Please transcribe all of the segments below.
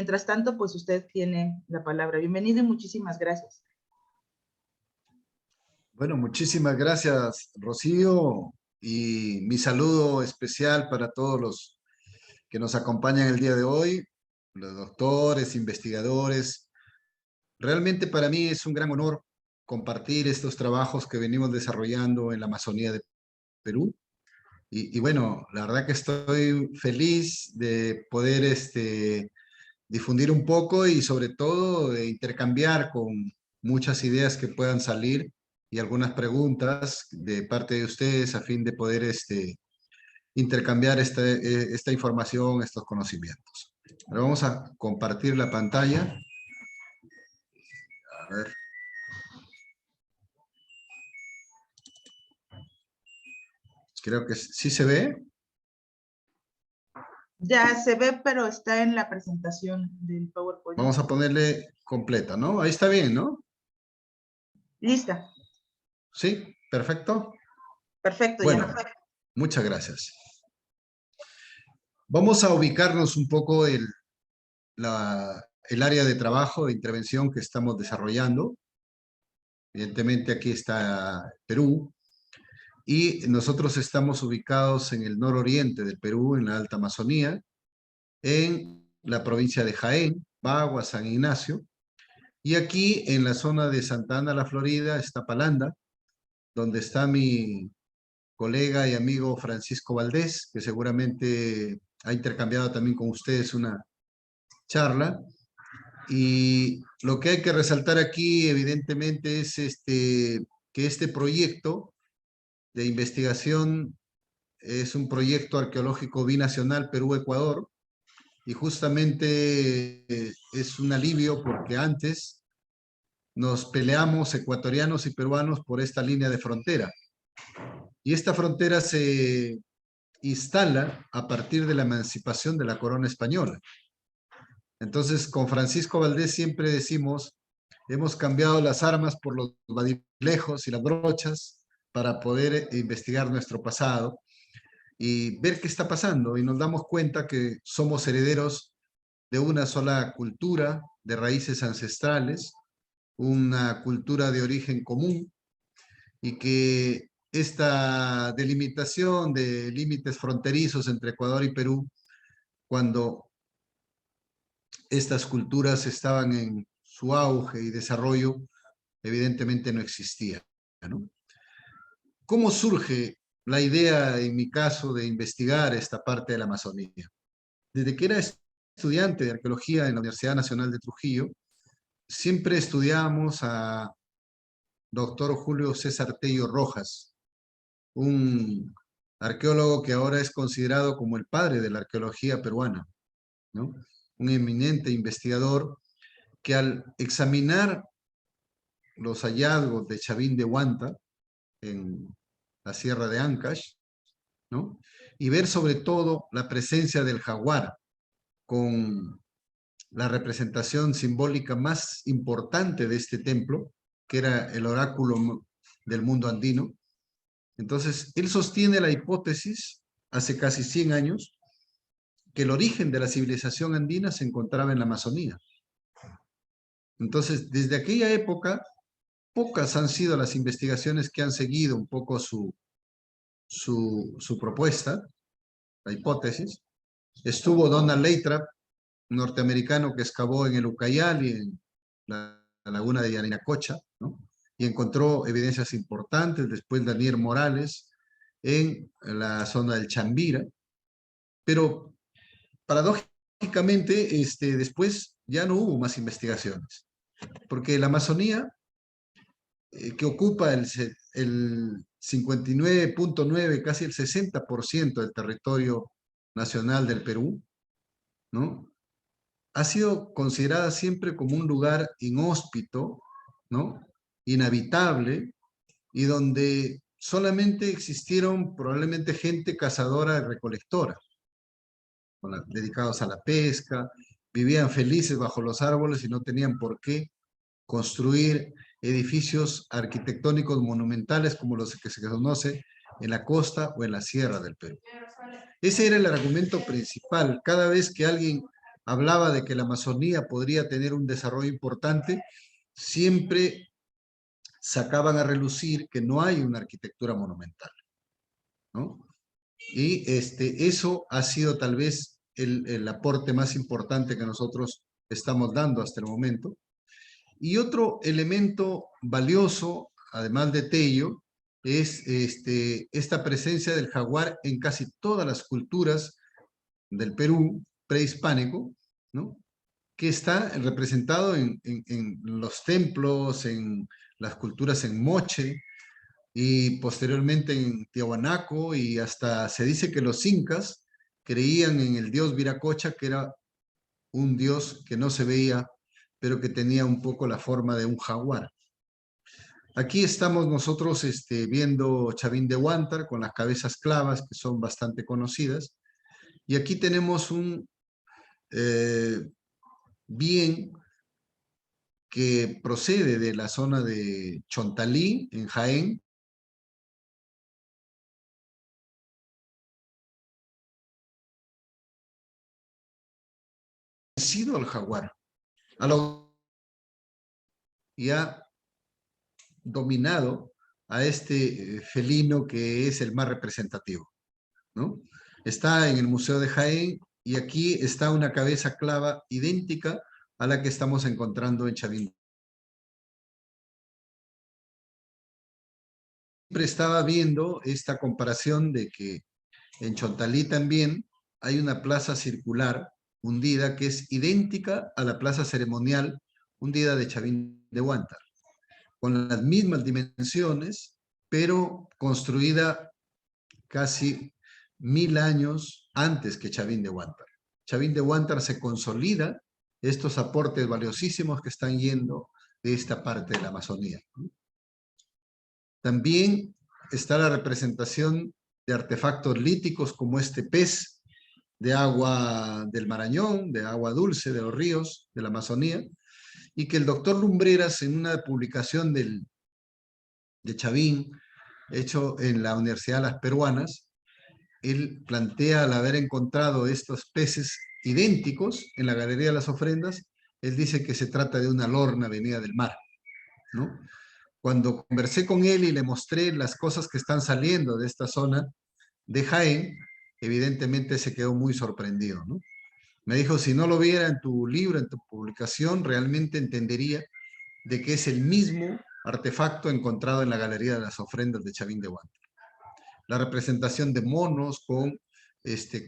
Mientras tanto, pues usted tiene la palabra. Bienvenido y muchísimas gracias. Bueno, muchísimas gracias, Rocío, y mi saludo especial para todos los que nos acompañan el día de hoy, los doctores, investigadores. Realmente para mí es un gran honor compartir estos trabajos que venimos desarrollando en la Amazonía de Perú. Y bueno, la verdad que estoy feliz de poder difundir un poco y sobre todo de intercambiar con muchas ideas que puedan salir y algunas preguntas de parte de ustedes a fin de poder intercambiar esta información, estos conocimientos. Ahora vamos a compartir la pantalla. A ver. Creo que sí se ve. Ya se ve, pero está en la presentación del PowerPoint. Vamos a ponerle completa, ¿no? Ahí está bien, ¿no? Lista. Sí, perfecto. Perfecto, bueno, ya. Muchas gracias. Vamos a ubicarnos un poco el área de trabajo, de intervención que estamos desarrollando. Evidentemente aquí está Perú. Y nosotros estamos ubicados en el nororiente del Perú, en la Alta Amazonía, en la provincia de Jaén, Bagua, San Ignacio. Y aquí en la zona de Santa Ana, la Florida, está Palanda, donde está mi colega y amigo Francisco Valdés, que seguramente ha intercambiado también con ustedes una charla. Y lo que hay que resaltar aquí, evidentemente, es que este proyecto de investigación es un proyecto arqueológico binacional Perú-Ecuador, y justamente es un alivio porque antes nos peleamos ecuatorianos y peruanos por esta línea de frontera. Y esta frontera se instala a partir de la emancipación de la corona española. Entonces, con Francisco Valdés siempre decimos, hemos cambiado las armas por los badilejos y las brochas para poder investigar nuestro pasado y ver qué está pasando. Y nos damos cuenta que somos herederos de una sola cultura, de raíces ancestrales, una cultura de origen común, y que esta delimitación de límites fronterizos entre Ecuador y Perú, cuando estas culturas estaban en su auge y desarrollo, evidentemente no existía, ¿no? ¿Cómo surge la idea, en mi caso, de investigar esta parte de la Amazonía? Desde que era estudiante de arqueología en la Universidad Nacional de Trujillo, siempre estudiábamos a doctor Julio César Tello Rojas, un arqueólogo que ahora es considerado como el padre de la arqueología peruana, ¿no? Un eminente investigador que al examinar los hallazgos de Chavín de Huanta en la Sierra de Ancash, ¿no? Y ver sobre todo la presencia del jaguar con la representación simbólica más importante de este templo, que era el oráculo del mundo andino. Entonces, él sostiene la hipótesis, hace casi 100 años, que el origen de la civilización andina se encontraba en la Amazonía. Entonces, desde aquella época, pocas han sido las investigaciones que han seguido un poco su propuesta, la hipótesis. Estuvo Donald Lathrop, norteamericano que excavó en el Ucayali, en la laguna de Yarinacocha, ¿no? Y encontró evidencias importantes. Después Daniel Morales en la zona del Chambira. Pero paradójicamente, después ya no hubo más investigaciones, porque la Amazonía, que ocupa el 59.9, casi el 60% del territorio nacional del Perú, ¿no? Ha sido considerada siempre como un lugar inhóspito, ¿no? Inhabitable, y donde solamente existieron probablemente gente cazadora y recolectora, dedicados a la pesca, vivían felices bajo los árboles y no tenían por qué construir edificios arquitectónicos monumentales como los que se conoce en la costa o en la sierra del Perú. Ese era el argumento principal. Cada vez que alguien hablaba de que la Amazonía podría tener un desarrollo importante, siempre sacaban a relucir que no hay una arquitectura monumental, ¿no? Y eso ha sido tal vez el aporte más importante que nosotros estamos dando hasta el momento. Y otro elemento valioso, además de Tello, es esta presencia del jaguar en casi todas las culturas del Perú prehispánico, ¿no? Que está representado en los templos, en las culturas en Moche, y posteriormente en Tiahuanaco, y hasta se dice que los incas creían en el dios Viracocha, que era un dios que no se veía, pero que tenía un poco la forma de un jaguar. Aquí estamos nosotros viendo Chavín de Huántar con las cabezas clavas, que son bastante conocidas, y aquí tenemos un bien que procede de la zona de Chontalí, en Jaén, sido al jaguar, y ha dominado a este felino que es el más representativo, ¿no? Está en el Museo de Jaén y aquí está una cabeza clava idéntica a la que estamos encontrando en Chavín. Siempre estaba viendo esta comparación de que en Chontalí también hay una plaza circular hundida que es idéntica a la plaza ceremonial hundida de Chavín de Huántar, con las mismas dimensiones, pero construida casi 1000 años antes que Chavín de Huántar. Chavín de Huántar se consolida estos aportes valiosísimos que están yendo de esta parte de la Amazonía. También está la representación de artefactos líticos como este pez de agua del Marañón, de agua dulce de los ríos de la Amazonía, y que el doctor Lumbreras en una publicación de Chavín, hecho en la Universidad de las Peruanas, él plantea al haber encontrado estos peces idénticos en la Galería de las Ofrendas, él dice que se trata de una lorna venida del mar, ¿no? Cuando conversé con él y le mostré las cosas que están saliendo de esta zona de Jaén, evidentemente se quedó muy sorprendido, ¿no? Me dijo, si no lo viera en tu libro, en tu publicación, realmente entendería de que es el mismo artefacto encontrado en la Galería de las Ofrendas de Chavín de Huántar. La representación de monos con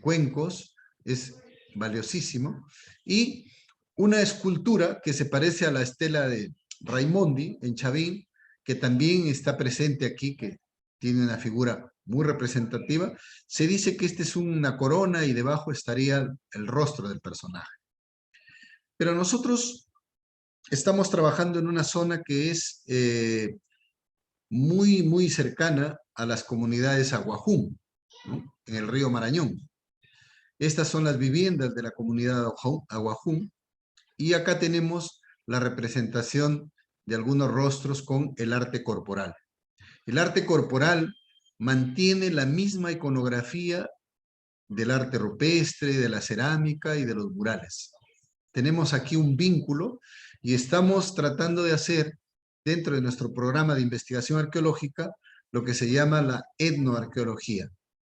cuencos es valiosísimo. Y una escultura que se parece a la estela de Raimondi en Chavín, que también está presente aquí, que tiene una figura muy representativa. Se dice que esta es una corona y debajo estaría el rostro del personaje. Pero nosotros estamos trabajando en una zona que es muy cercana a las comunidades Aguajún, ¿no? En el río Marañón. Estas son las viviendas de la comunidad Aguajún, y acá tenemos la representación de algunos rostros con el arte corporal. El arte corporal mantiene la misma iconografía del arte rupestre, de la cerámica y de los murales. Tenemos aquí un vínculo y estamos tratando de hacer dentro de nuestro programa de investigación arqueológica lo que se llama la etnoarqueología,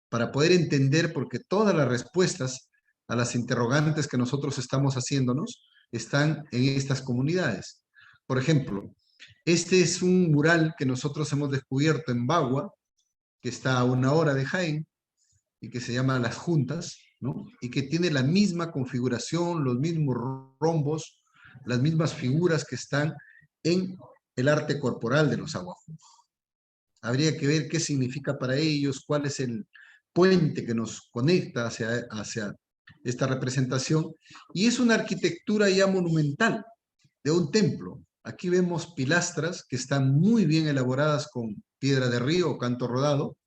para poder entender, porque todas las respuestas a las interrogantes que nosotros estamos haciéndonos están en estas comunidades. Por ejemplo, este es un mural que nosotros hemos descubierto en Bagua, que está a 1 hora de Jaén, y que se llama Las Juntas, ¿no? Y que tiene la misma configuración, los mismos rombos, las mismas figuras que están en el arte corporal de los Aguajún. Habría que ver qué significa para ellos, cuál es el puente que nos conecta hacia esta representación. Y es una arquitectura ya monumental de un templo. Aquí vemos pilastras que están muy bien elaboradas con piedra de río o canto rodado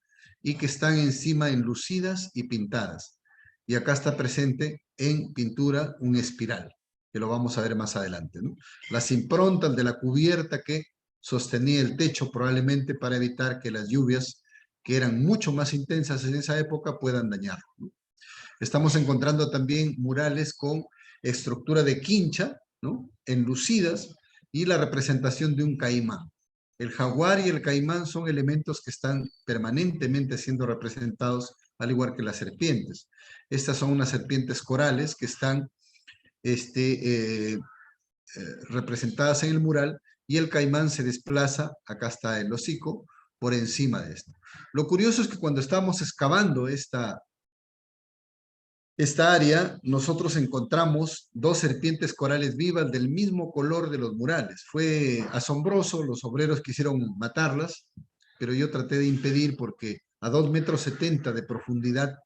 y que están encima enlucidas y pintadas. Y acá está presente en pintura un espiral, que lo vamos a ver más adelante, ¿no? Las improntas de la cubierta que sostenía el techo probablemente para evitar que las lluvias, que eran mucho más intensas en esa época, puedan dañarlo, ¿no? Estamos encontrando también murales con estructura de quincha, ¿no? Enlucidas, y la representación de un caimán. El jaguar y el caimán son elementos que están permanentemente siendo representados, al igual que las serpientes. Estas son unas serpientes corales que están representadas en el mural, y el caimán se desplaza, acá está el hocico, por encima de esto. Lo curioso es que cuando estábamos excavando esta área, nosotros encontramos dos serpientes corales vivas del mismo color de los murales. Fue asombroso, los obreros quisieron matarlas, pero yo traté de impedir porque a 2,70 metros de profundidad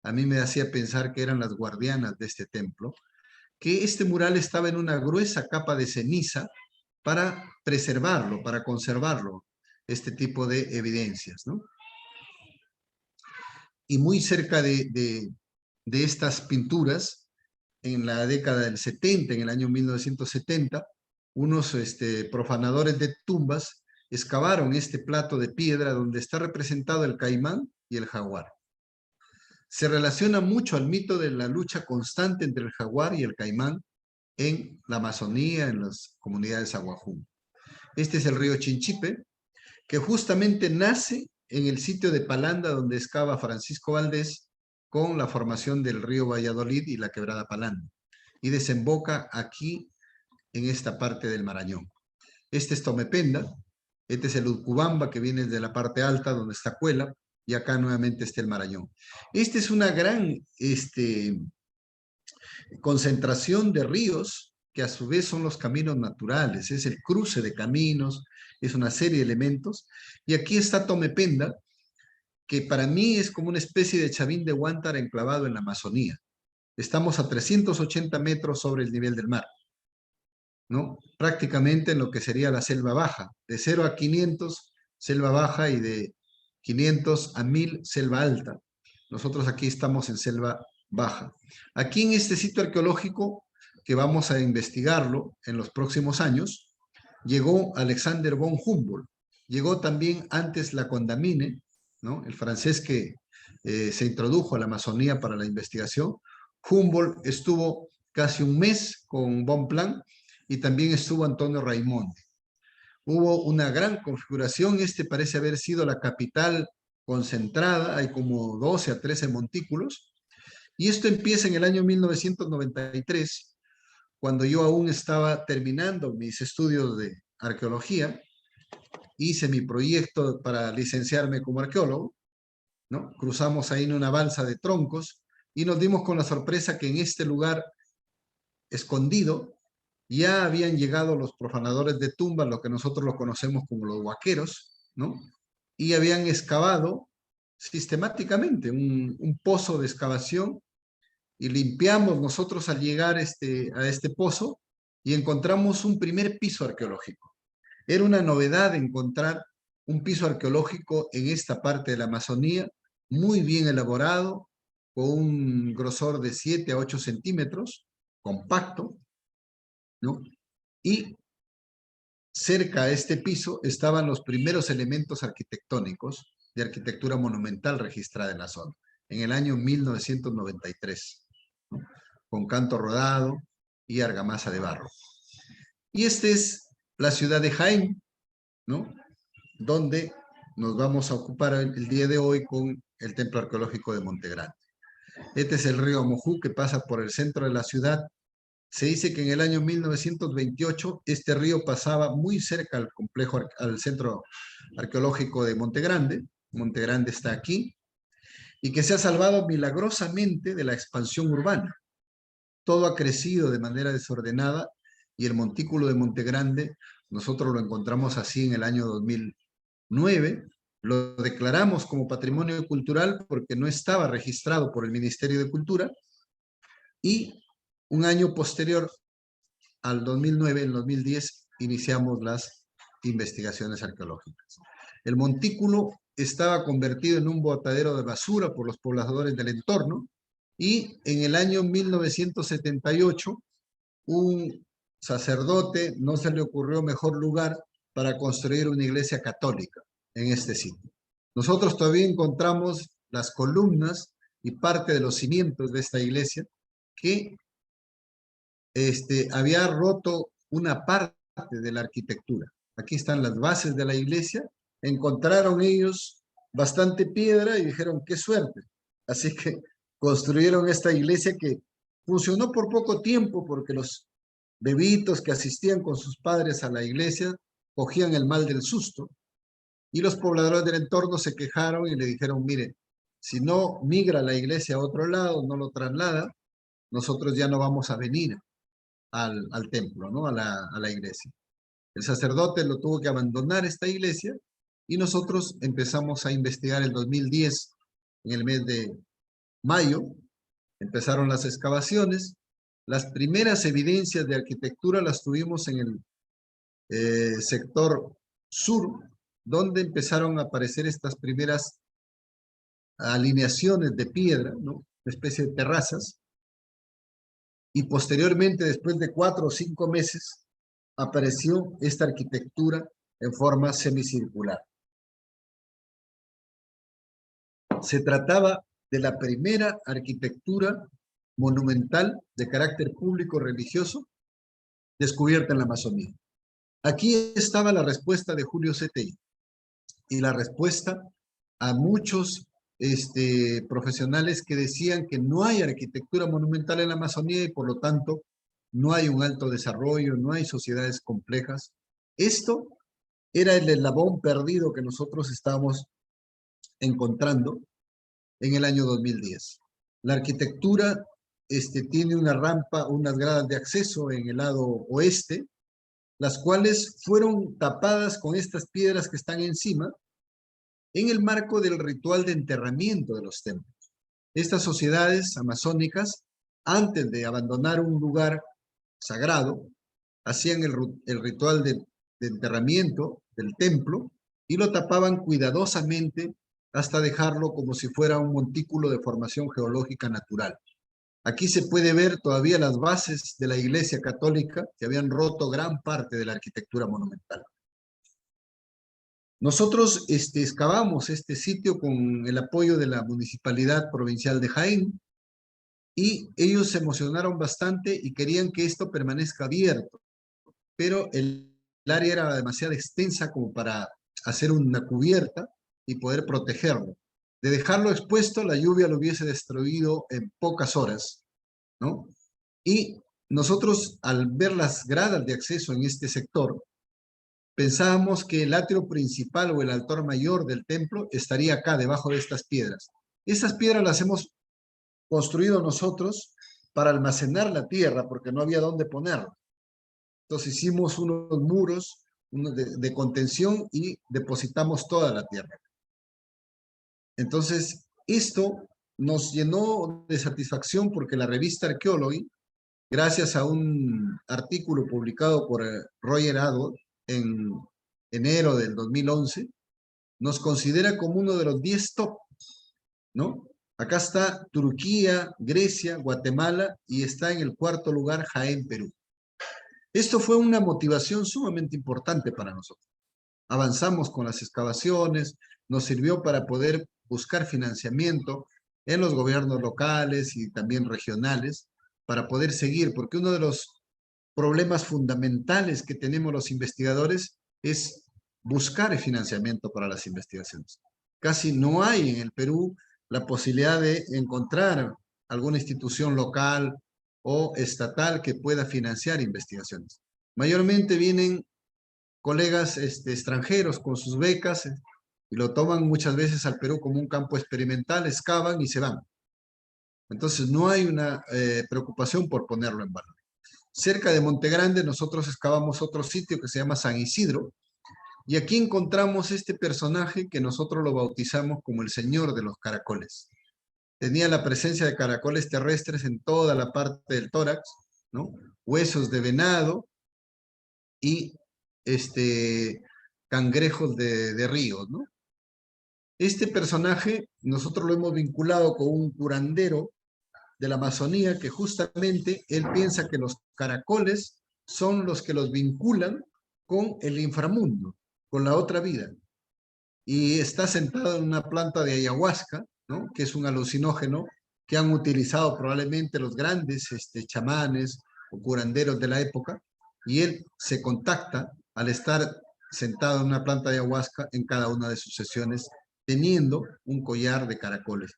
a mí me hacía pensar que eran las guardianas de este templo, que este mural estaba en una gruesa capa de ceniza para preservarlo, para conservarlo, este tipo de evidencias, ¿no? Y muy cerca de estas pinturas, en la década del 70, en el año 1970, unos profanadores de tumbas excavaron este plato de piedra donde está representado el caimán y el jaguar. Se relaciona mucho al mito de la lucha constante entre el jaguar y el caimán en la Amazonía, en las comunidades aguajún. Este es el río Chinchipe, que justamente nace en el sitio de Palanda donde excava Francisco Valdés con la formación del río Valladolid y la quebrada Palanda, y desemboca aquí en esta parte del Marañón. Este es Tomependa, este es el Utcubamba que viene de la parte alta donde está Cuela, y acá nuevamente está el Marañón. Esta es una gran concentración de ríos que a su vez son los caminos naturales, es el cruce de caminos, es una serie de elementos. Y aquí está Tomependa, que para mí es como una especie de Chavín de Huántara enclavado en la Amazonía. Estamos a 380 metros sobre el nivel del mar, ¿no? Prácticamente en lo que sería la selva baja, de 0 a 500, selva baja, y de 500 a 1000, selva alta. Nosotros aquí estamos en selva baja. Aquí en este sitio arqueológico, que vamos a investigarlo en los próximos años, llegó Alexander von Humboldt. Llegó también antes la Condamine, ¿no? El francés que se introdujo a la Amazonía para la investigación. Humboldt estuvo casi un mes con Bonpland, y también estuvo Antonio Raimondi. Hubo una gran configuración, parece haber sido la capital concentrada, hay como 12 a 13 montículos, y esto empieza en el año 1993, cuando yo aún estaba terminando mis estudios de arqueología. Hice mi proyecto para licenciarme como arqueólogo, ¿no? Cruzamos ahí en una balsa de troncos y nos dimos con la sorpresa que en este lugar escondido ya habían llegado los profanadores de tumbas, lo que nosotros lo conocemos como los huaqueros, ¿no? Y habían excavado sistemáticamente un pozo de excavación, y limpiamos nosotros al llegar a este pozo y encontramos un primer piso arqueológico. Era una novedad encontrar un piso arqueológico en esta parte de la Amazonía, muy bien elaborado, con un grosor de 7 a 8 centímetros, compacto, ¿no? Y cerca a este piso estaban los primeros elementos arquitectónicos de arquitectura monumental registrada en la zona, en el año 1993, ¿no? Con canto rodado y argamasa de barro. Y esta es la ciudad de Jaén, ¿no? Donde nos vamos a ocupar el día de hoy con el templo arqueológico de Montegrande. Este es el río Mojú, que pasa por el centro de la ciudad. Se dice que en el año 1928 este río pasaba muy cerca al complejo, al centro arqueológico de Montegrande. Montegrande está aquí, y que se ha salvado milagrosamente de la expansión urbana. Todo ha crecido de manera desordenada, y el montículo de Montegrande nosotros lo encontramos así en el año 2009. Lo declaramos como patrimonio cultural porque no estaba registrado por el Ministerio de Cultura, y un año posterior al 2009, en 2010, iniciamos las investigaciones arqueológicas. El montículo estaba convertido en un botadero de basura por los pobladores del entorno, y en el año 1978, un sacerdote no se le ocurrió mejor lugar para construir una iglesia católica en este sitio. Nosotros todavía encontramos las columnas y parte de los cimientos de esta iglesia, que había roto una parte de la arquitectura. Aquí están las bases de la iglesia. Encontraron ellos bastante piedra y dijeron, qué suerte. Así que construyeron esta iglesia que funcionó por poco tiempo porque los bebitos que asistían con sus padres a la iglesia cogían el mal del susto y los pobladores del entorno se quejaron y le dijeron, mire, si no migra la iglesia a otro lado, no lo traslada, nosotros ya no vamos a venir al templo, ¿no? A la iglesia. El sacerdote lo tuvo que abandonar esta iglesia y nosotros empezamos a investigar el 2010, en el mes de mayo, empezaron las excavaciones. Las primeras evidencias de arquitectura las tuvimos en el sector sur, donde empezaron a aparecer estas primeras alineaciones de piedra, ¿no? Una especie de terrazas. Y posteriormente, después de 4 o 5 meses, apareció esta arquitectura en forma semicircular. Se trataba de la primera arquitectura monumental de carácter público religioso descubierta en la Amazonía. Aquí estaba la respuesta de Julio Cetey y la respuesta a muchos profesionales que decían que no hay arquitectura monumental en la Amazonía y por lo tanto no hay un alto desarrollo, no hay sociedades complejas. Esto era el eslabón perdido que nosotros estábamos encontrando en el año 2010. La arquitectura tiene una rampa, unas gradas de acceso en el lado oeste, las cuales fueron tapadas con estas piedras que están encima, en el marco del ritual de enterramiento de los templos. Estas sociedades amazónicas, antes de abandonar un lugar sagrado, hacían el ritual de enterramiento del templo y lo tapaban cuidadosamente hasta dejarlo como si fuera un montículo de formación geológica natural. Aquí se puede ver todavía las bases de la Iglesia Católica que habían roto gran parte de la arquitectura monumental. Nosotros excavamos este sitio con el apoyo de la Municipalidad Provincial de Jaén y ellos se emocionaron bastante y querían que esto permanezca abierto, pero el área era demasiado extensa como para hacer una cubierta y poder protegerlo. De dejarlo expuesto, la lluvia lo hubiese destruido en pocas horas, ¿no? Y nosotros, al ver las gradas de acceso en este sector, pensábamos que el atrio principal o el altar mayor del templo estaría acá, debajo de estas piedras. Estas piedras las hemos construido nosotros para almacenar la tierra, porque no había dónde ponerla. Entonces hicimos unos muros de contención y depositamos toda la tierra. Entonces, esto nos llenó de satisfacción porque la revista Archaeology, gracias a un artículo publicado por Roger Abbott en enero del 2011, nos considera como uno de los 10 top, ¿no? Acá está Turquía, Grecia, Guatemala y está en el 4º lugar Jaén, Perú. Esto fue una motivación sumamente importante para nosotros. Avanzamos con las excavaciones, nos sirvió para poder buscar financiamiento en los gobiernos locales y también regionales para poder seguir, porque uno de los problemas fundamentales que tenemos los investigadores es buscar el financiamiento para las investigaciones. Casi no hay en el Perú la posibilidad de encontrar alguna institución local o estatal que pueda financiar investigaciones. Mayormente vienen colegas extranjeros con sus becas y lo toman muchas veces al Perú como un campo experimental, excavan y se van. Entonces no hay una preocupación por ponerlo en valor. Cerca de Monte Grande nosotros excavamos otro sitio que se llama San Isidro y aquí encontramos este personaje que nosotros lo bautizamos como el Señor de los Caracoles. Tenía la presencia de caracoles terrestres en toda la parte del tórax, ¿no? Huesos de venado y cangrejos de ríos, ¿no? Este personaje nosotros lo hemos vinculado con un curandero de la Amazonía que justamente él piensa que los caracoles son los que los vinculan con el inframundo, con la otra vida. Y está sentado en una planta de ayahuasca, ¿no? Que es un alucinógeno que han utilizado probablemente los grandes chamanes o curanderos de la época, y él se contacta al estar sentado en una planta de ayahuasca en cada una de sus sesiones, teniendo un collar de caracoles.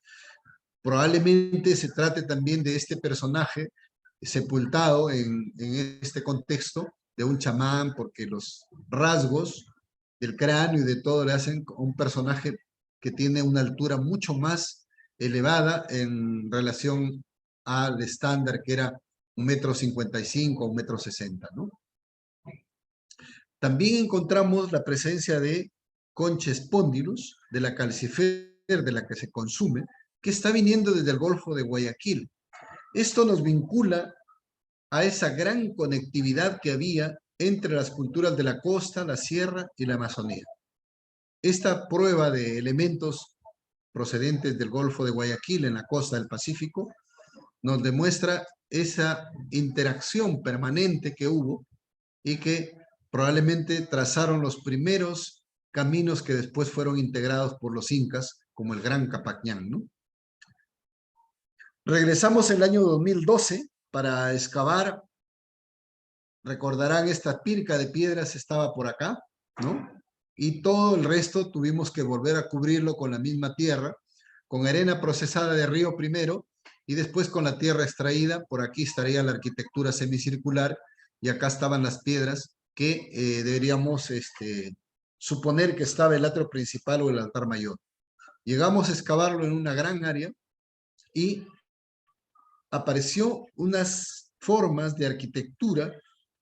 Probablemente se trate también de este personaje sepultado en este contexto de un chamán, porque los rasgos del cráneo y de todo le hacen un personaje que tiene una altura mucho más elevada en relación al estándar que era 1,55 m, 1,60 m, ¿no? También encontramos la presencia de Concha spondylus, de la calcifer, de la que se consume, que está viniendo desde el Golfo de Guayaquil. Esto nos vincula a esa gran conectividad que había entre las culturas de la costa, la sierra y la Amazonía. Esta prueba de elementos procedentes del Golfo de Guayaquil en la costa del Pacífico nos demuestra esa interacción permanente que hubo y que probablemente trazaron los primeros caminos que después fueron integrados por los incas, como el Gran Capacñán, ¿no? Regresamos el año 2012 para excavar. Recordarán, esta pirca de piedras estaba por acá, ¿no? Y todo el resto tuvimos que volver a cubrirlo con la misma tierra, con arena procesada de río primero, y después con la tierra extraída. Por aquí estaría la arquitectura semicircular, y acá estaban las piedras que deberíamos suponer que estaba el atrio principal o el altar mayor. Llegamos a excavarlo en una gran área, y apareció unas formas de arquitectura,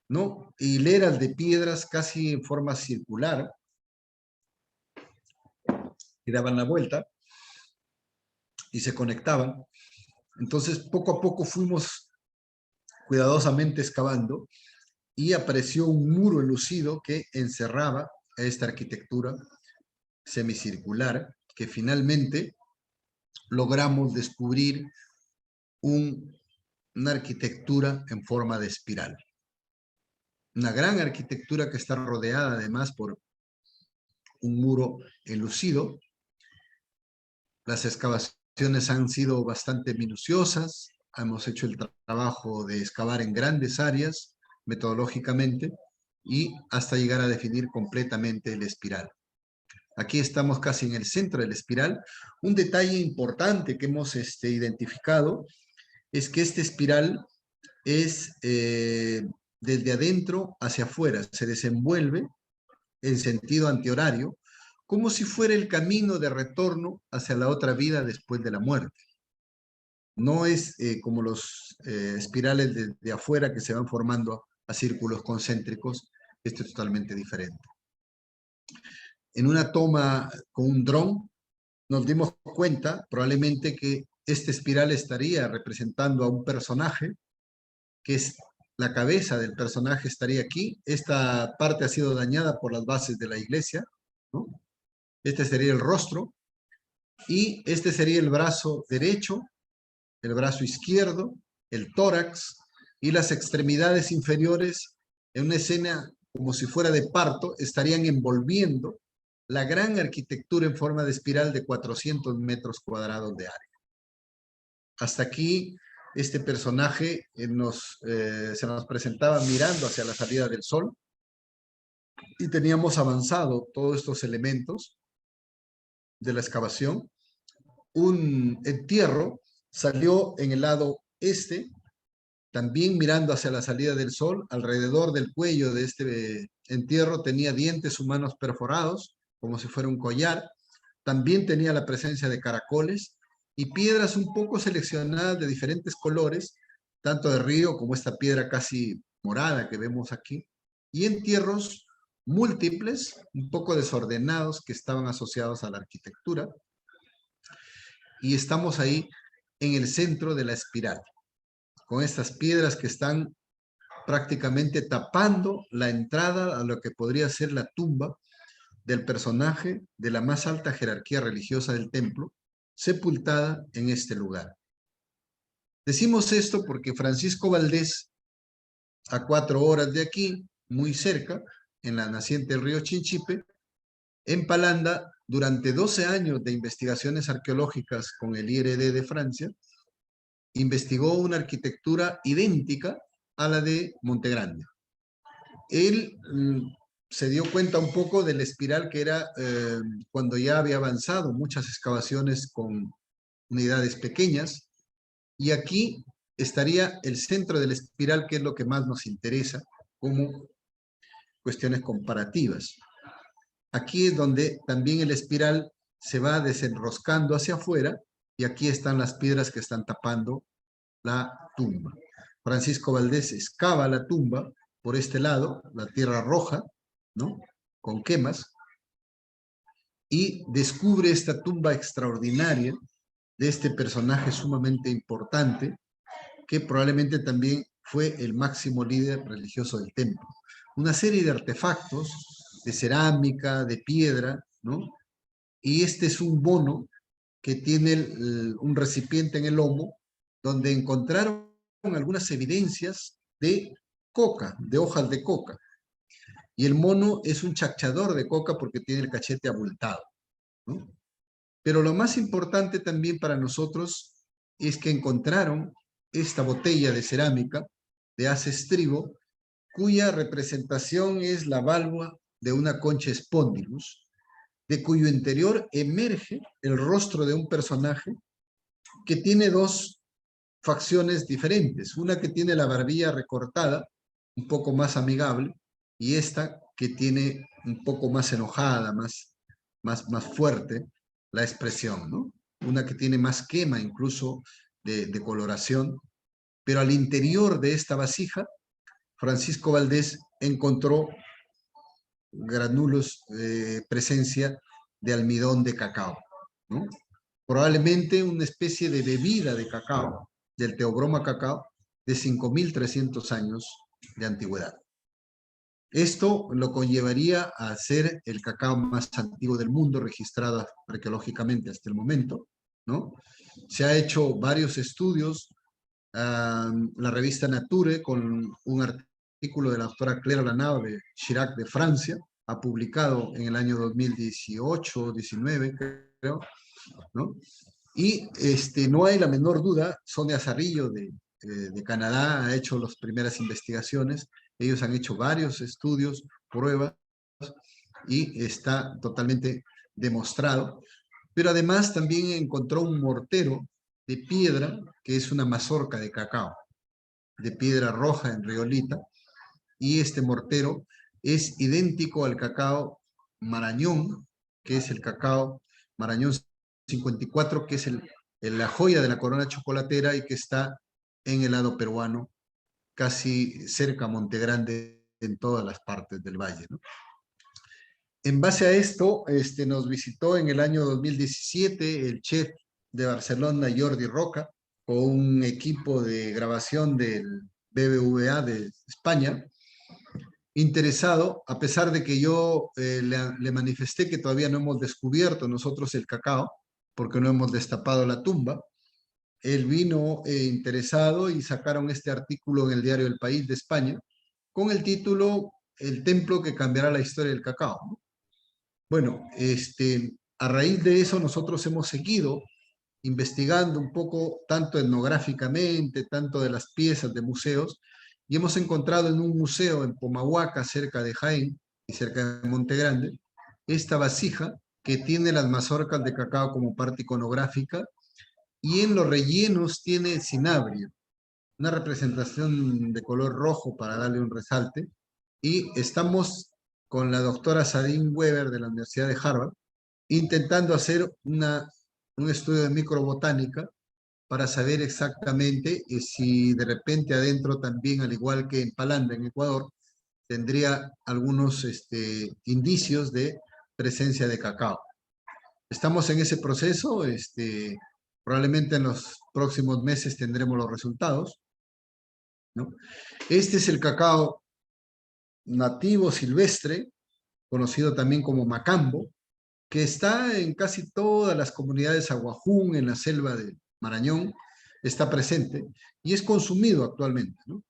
¿no? Hileras de piedras casi en forma circular, y daban la vuelta y se conectaban. Entonces, poco a poco fuimos cuidadosamente excavando, y apareció un muro enlucido que encerraba a esta arquitectura semicircular, que finalmente logramos descubrir una arquitectura en forma de espiral. Una gran arquitectura que está rodeada además por un muro enlucido. Las excavaciones han sido bastante minuciosas. Hemos hecho el trabajo de excavar en grandes áreas metodológicamente, y hasta llegar a definir completamente el espiral. Aquí estamos casi en el centro del espiral. Un detalle importante que hemos identificado es que este espiral es desde adentro hacia afuera, se desenvuelve en sentido antihorario, como si fuera el camino de retorno hacia la otra vida después de la muerte. No es como los espirales de afuera que se van formando a círculos concéntricos. Esto es totalmente diferente. En una toma con un dron nos dimos cuenta probablemente que este espiral estaría representando a un personaje, que es la cabeza del personaje estaría aquí. Esta parte ha sido dañada por las bases de la iglesia, ¿no? Este sería el rostro, y este sería el brazo derecho, el brazo izquierdo, el tórax y las extremidades inferiores. En una escena como si fuera de parto, estarían envolviendo la gran arquitectura en forma de espiral de 400 metros cuadrados de área. Hasta aquí este personaje se nos presentaba mirando hacia la salida del sol, y teníamos avanzado todos estos elementos de la excavación. Un entierro salió en el lado este, también mirando hacia la salida del sol. Alrededor del cuello de este entierro tenía dientes humanos perforados, como si fuera un collar. También tenía la presencia de caracoles y piedras un poco seleccionadas de diferentes colores, tanto de río como esta piedra casi morada que vemos aquí, y entierros múltiples, un poco desordenados, que estaban asociados a la arquitectura. Y estamos ahí en el centro de la espiral, con estas piedras que están prácticamente tapando la entrada a lo que podría ser la tumba del personaje de la más alta jerarquía religiosa del templo, sepultada en este lugar. Decimos esto porque Francisco Valdés, a 4 horas de aquí, muy cerca, en la naciente del río Chinchipe, en Palanda, durante 12 años de investigaciones arqueológicas con el IRD de Francia, investigó una arquitectura idéntica a la de Monte Grande. Él se dio cuenta un poco del espiral que era cuando ya había avanzado muchas excavaciones con unidades pequeñas, y aquí estaría el centro del espiral, que es lo que más nos interesa como cuestiones comparativas. Aquí es donde también el espiral se va desenroscando hacia afuera, y aquí están las piedras que están tapando la tumba. Francisco Valdés excava la tumba por este lado, la tierra roja, ¿no? Con quemas, y descubre esta tumba extraordinaria de este personaje sumamente importante, que probablemente también fue el máximo líder religioso del templo. Una serie de artefactos de cerámica, de piedra, ¿no? Y este es un bono que tiene un recipiente en el lomo, donde encontraron algunas evidencias de coca, de hojas de coca. Y el mono es un chachador de coca porque tiene el cachete abultado, ¿no? Pero lo más importante también para nosotros es que encontraron esta botella de cerámica de haz estribo, cuya representación es la valva de una concha spondylus, de cuyo interior emerge el rostro de un personaje que tiene dos facciones diferentes. Una que tiene la barbilla recortada, un poco más amigable, y esta que tiene un poco más enojada, más fuerte la expresión, ¿no? Una que tiene más quema incluso de coloración. Pero al interior de esta vasija, Francisco Valdés encontró granulos, presencia de almidón de cacao, ¿no? Probablemente una especie de bebida de cacao, del teobroma cacao, de 5.300 años de antigüedad. Esto lo conllevaría a ser el cacao más antiguo del mundo, registrado arqueológicamente hasta el momento, ¿no? Se ha hecho varios estudios, la revista Nature, con un artículo de la doctora Claire Lanao de Chirac de Francia, ha publicado en el año 2018-19, creo, ¿no? Y no hay la menor duda, Sonia Zarrillo de Canadá ha hecho las primeras investigaciones, ellos han hecho varios estudios, pruebas, y está totalmente demostrado. Pero además también encontró un mortero de piedra, que es una mazorca de cacao, de piedra roja en riolita, y este mortero es idéntico al cacao Marañón, que es el cacao Marañón 54, que es la joya de la corona chocolatera y que está en el lado peruano, casi cerca a Monte Grande, en todas las partes del valle, ¿no? En base a esto, nos visitó en el año 2017 el chef de Barcelona, Jordi Roca, con un equipo de grabación del BBVA de España, interesado, a pesar de que yo le manifesté que todavía no hemos descubierto nosotros el cacao, porque no hemos destapado la tumba. Él vino interesado y sacaron este artículo en el diario El País de España, con el título El templo que cambiará la historia del cacao, ¿no? Bueno, a raíz de eso nosotros hemos seguido investigando un poco, tanto etnográficamente, tanto de las piezas de museos, y hemos encontrado en un museo en Pomahuaca, cerca de Jaén y cerca de Monte Grande, esta vasija que tiene las mazorcas de cacao como parte iconográfica, y en los rellenos tiene cinabrio, una representación de color rojo para darle un resalte, y estamos con la doctora Sadine Weber de la Universidad de Harvard, intentando hacer un estudio de microbotánica para saber exactamente si de repente adentro también, al igual que en Palanda, en Ecuador, tendría algunos indicios de presencia de cacao. Estamos en ese proceso, probablemente en los próximos meses tendremos los resultados, ¿no? Este es el cacao nativo silvestre, conocido también como macambo, que está en casi todas las comunidades aguajún, en la selva de Marañón, está presente y es consumido actualmente, ¿no?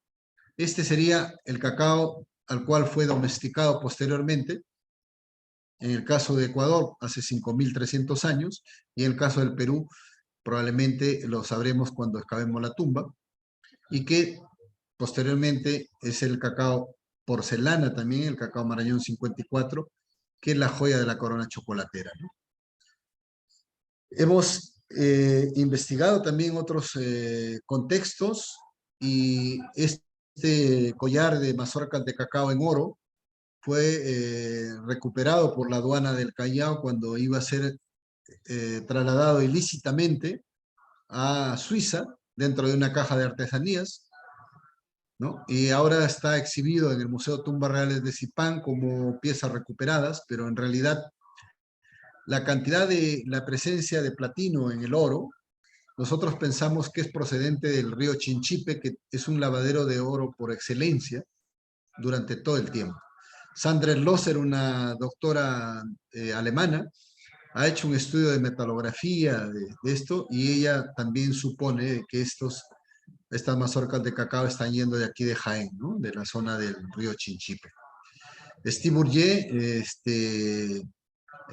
Este sería el cacao al cual fue domesticado posteriormente, en el caso de Ecuador hace 5.300 años, y en el caso del Perú probablemente lo sabremos cuando excavemos la tumba, y que posteriormente es el cacao porcelana también, el cacao Marañón 54, que es la joya de la corona chocolatera, ¿no? Hemos investigado también otros contextos y este collar de mazorcas de cacao en oro fue recuperado por la aduana del Callao cuando iba a ser trasladado ilícitamente a Suiza dentro de una caja de artesanías, ¿no? Y ahora está exhibido en el Museo Tumbas Reales de Zipán como piezas recuperadas, pero en realidad la presencia de platino en el oro, nosotros pensamos que es procedente del río Chinchipe, que es un lavadero de oro por excelencia durante todo el tiempo. Sandra Losser, una doctora alemana, ha hecho un estudio de metalografía de esto y ella también supone que estas mazorcas de cacao están yendo de aquí de Jaén, ¿no? De la zona del río Chinchipe. Steve Bourget,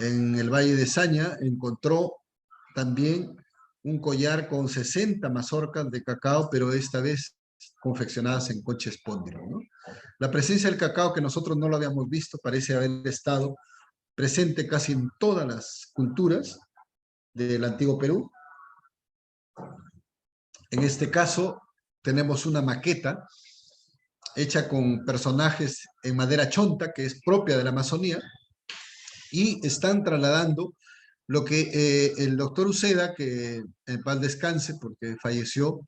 en el Valle de Saña, encontró también un collar con 60 mazorcas de cacao, pero esta vez confeccionadas en coche espóndilo, ¿no? La presencia del cacao, que nosotros no lo habíamos visto, parece haber estado presente casi en todas las culturas del antiguo Perú. En este caso, tenemos una maqueta hecha con personajes en madera chonta, que es propia de la Amazonía, y están trasladando lo que el doctor Uceda, que en paz descanse porque falleció,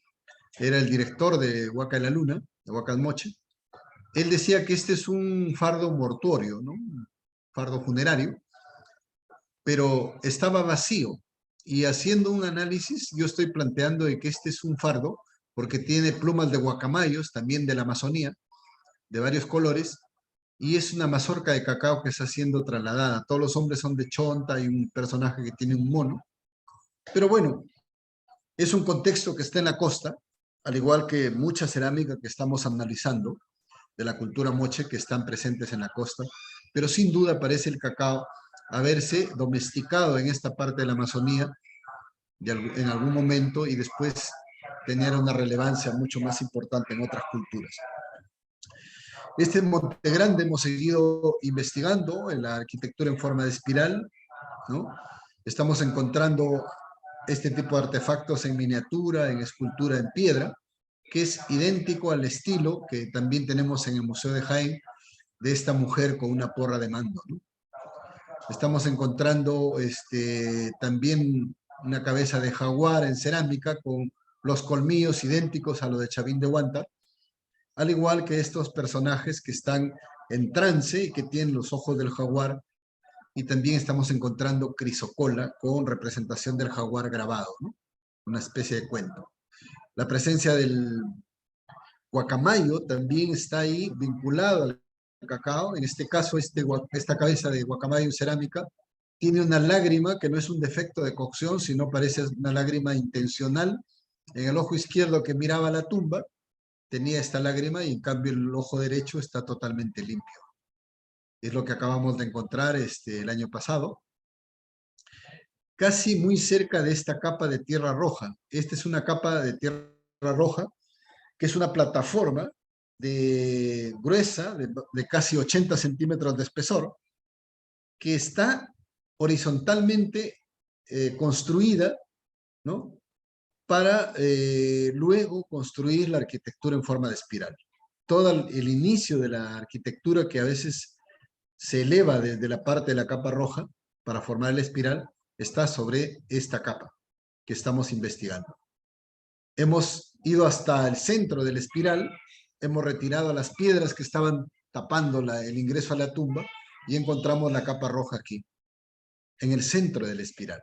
era el director de Huaca de la Luna, de Huaca del Moche. Él decía que este es un fardo mortuorio, ¿no? Un fardo funerario, pero estaba vacío. Y haciendo un análisis, yo estoy planteando de que este es un fardo porque tiene plumas de guacamayos, también de la Amazonía, de varios colores, y es una mazorca de cacao que está siendo trasladada. Todos los hombres son de chonta, hay un personaje que tiene un mono. Pero bueno, es un contexto que está en la costa, al igual que mucha cerámica que estamos analizando de la cultura moche que están presentes en la costa, pero sin duda parece el cacao haberse domesticado en esta parte de la Amazonía en algún momento y después tener una relevancia mucho más importante en otras culturas. Este Monte Grande hemos seguido investigando en la arquitectura en forma de espiral, ¿no? Estamos encontrando este tipo de artefactos en miniatura, en escultura en piedra, que es idéntico al estilo que también tenemos en el Museo de Jaén, de esta mujer con una porra de mando, ¿no? Estamos encontrando también una cabeza de jaguar en cerámica con los colmillos idénticos a los de Chavín de Huántar, al igual que estos personajes que están en trance y que tienen los ojos del jaguar, y también estamos encontrando crisocola con representación del jaguar grabado, ¿no? Una especie de cuento. La presencia del guacamayo también está ahí vinculado al cacao. En este caso, esta cabeza de guacamayo en cerámica tiene una lágrima que no es un defecto de cocción, sino parece una lágrima intencional. En el ojo izquierdo que miraba la tumba, tenía esta lágrima y en cambio el ojo derecho está totalmente limpio. Es lo que acabamos de encontrar el año pasado. Casi muy cerca de esta capa de tierra roja. Esta es una capa de tierra roja que es una plataforma gruesa, de casi 80 centímetros de espesor, que está horizontalmente construida, ¿no? Para luego construir la arquitectura en forma de espiral. Todo el inicio de la arquitectura que a veces se eleva desde la parte de la capa roja para formar la espiral, está sobre esta capa que estamos investigando. Hemos ido hasta el centro de la espiral, hemos retirado las piedras que estaban tapando el ingreso a la tumba y encontramos la capa roja aquí, en el centro de la espiral.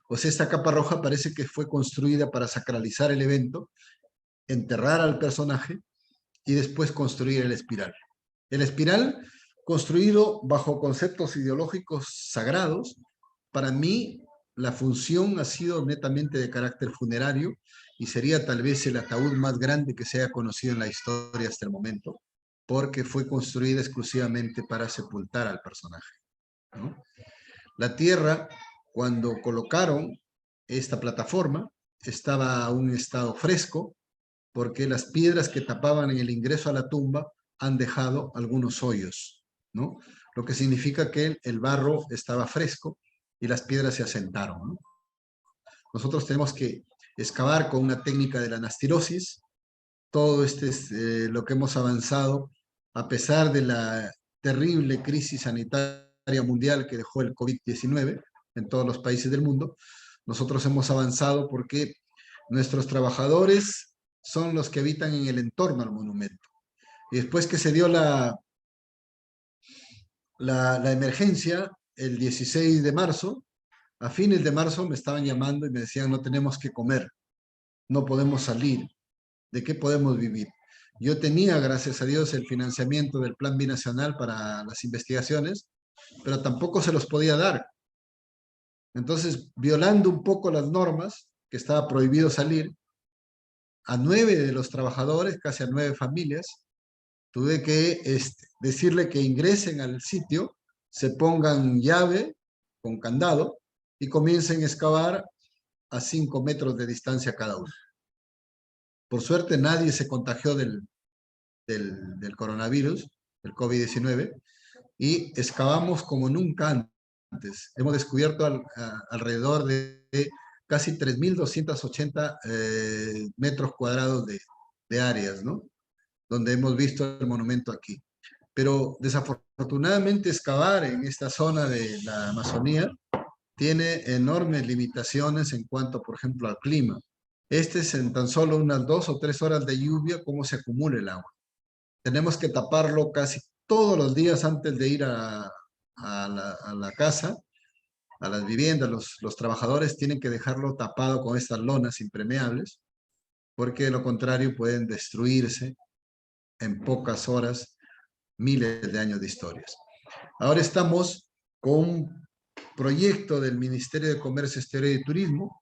O sea, esta capa roja parece que fue construida para sacralizar el evento, enterrar al personaje y después construir el espiral. El espiral, construido bajo conceptos ideológicos sagrados, para mí la función ha sido netamente de carácter funerario y sería tal vez el ataúd más grande que se haya conocido en la historia hasta el momento, porque fue construida exclusivamente para sepultar al personaje, ¿no? La tierra, cuando colocaron esta plataforma, estaba a un estado fresco, porque las piedras que tapaban en el ingreso a la tumba han dejado algunos hoyos, ¿no? Lo que significa que el barro estaba fresco y las piedras se asentaron, ¿no? Nosotros tenemos que excavar con una técnica de la anastilosis. Todo este es lo que hemos avanzado a pesar de la terrible crisis sanitaria mundial que dejó el COVID-19 en todos los países del mundo. Nosotros hemos avanzado porque nuestros trabajadores son los que habitan en el entorno al monumento. Y después que se dio la emergencia, el 16 de marzo, a fines de marzo me estaban llamando y me decían, no tenemos que comer, no podemos salir, ¿de qué podemos vivir? Yo tenía, gracias a Dios, el financiamiento del Plan Binacional para las investigaciones, pero tampoco se los podía dar. Entonces, violando un poco las normas, que estaba prohibido salir, a 9 de los trabajadores, casi a 9 familias, tuve que decirle que ingresen al sitio, se pongan llave con candado y comiencen a excavar a 5 metros de distancia cada uno. Por suerte nadie se contagió del coronavirus, del COVID-19, y excavamos como nunca antes. Hemos descubierto alrededor de casi 3.280 metros cuadrados de áreas, ¿no? Donde hemos visto el monumento aquí. Pero desafortunadamente excavar en esta zona de la Amazonía tiene enormes limitaciones en cuanto, por ejemplo, al clima. Este es en tan solo unas 2 o 3 horas de lluvia cómo se acumula el agua. Tenemos que taparlo casi todos los días antes de ir a la casa, a las viviendas. Los trabajadores tienen que dejarlo tapado con estas lonas impermeables, porque de lo contrario pueden destruirse en pocas horas miles de años de historias. Ahora estamos con un proyecto del Ministerio de Comercio Exterior y Turismo,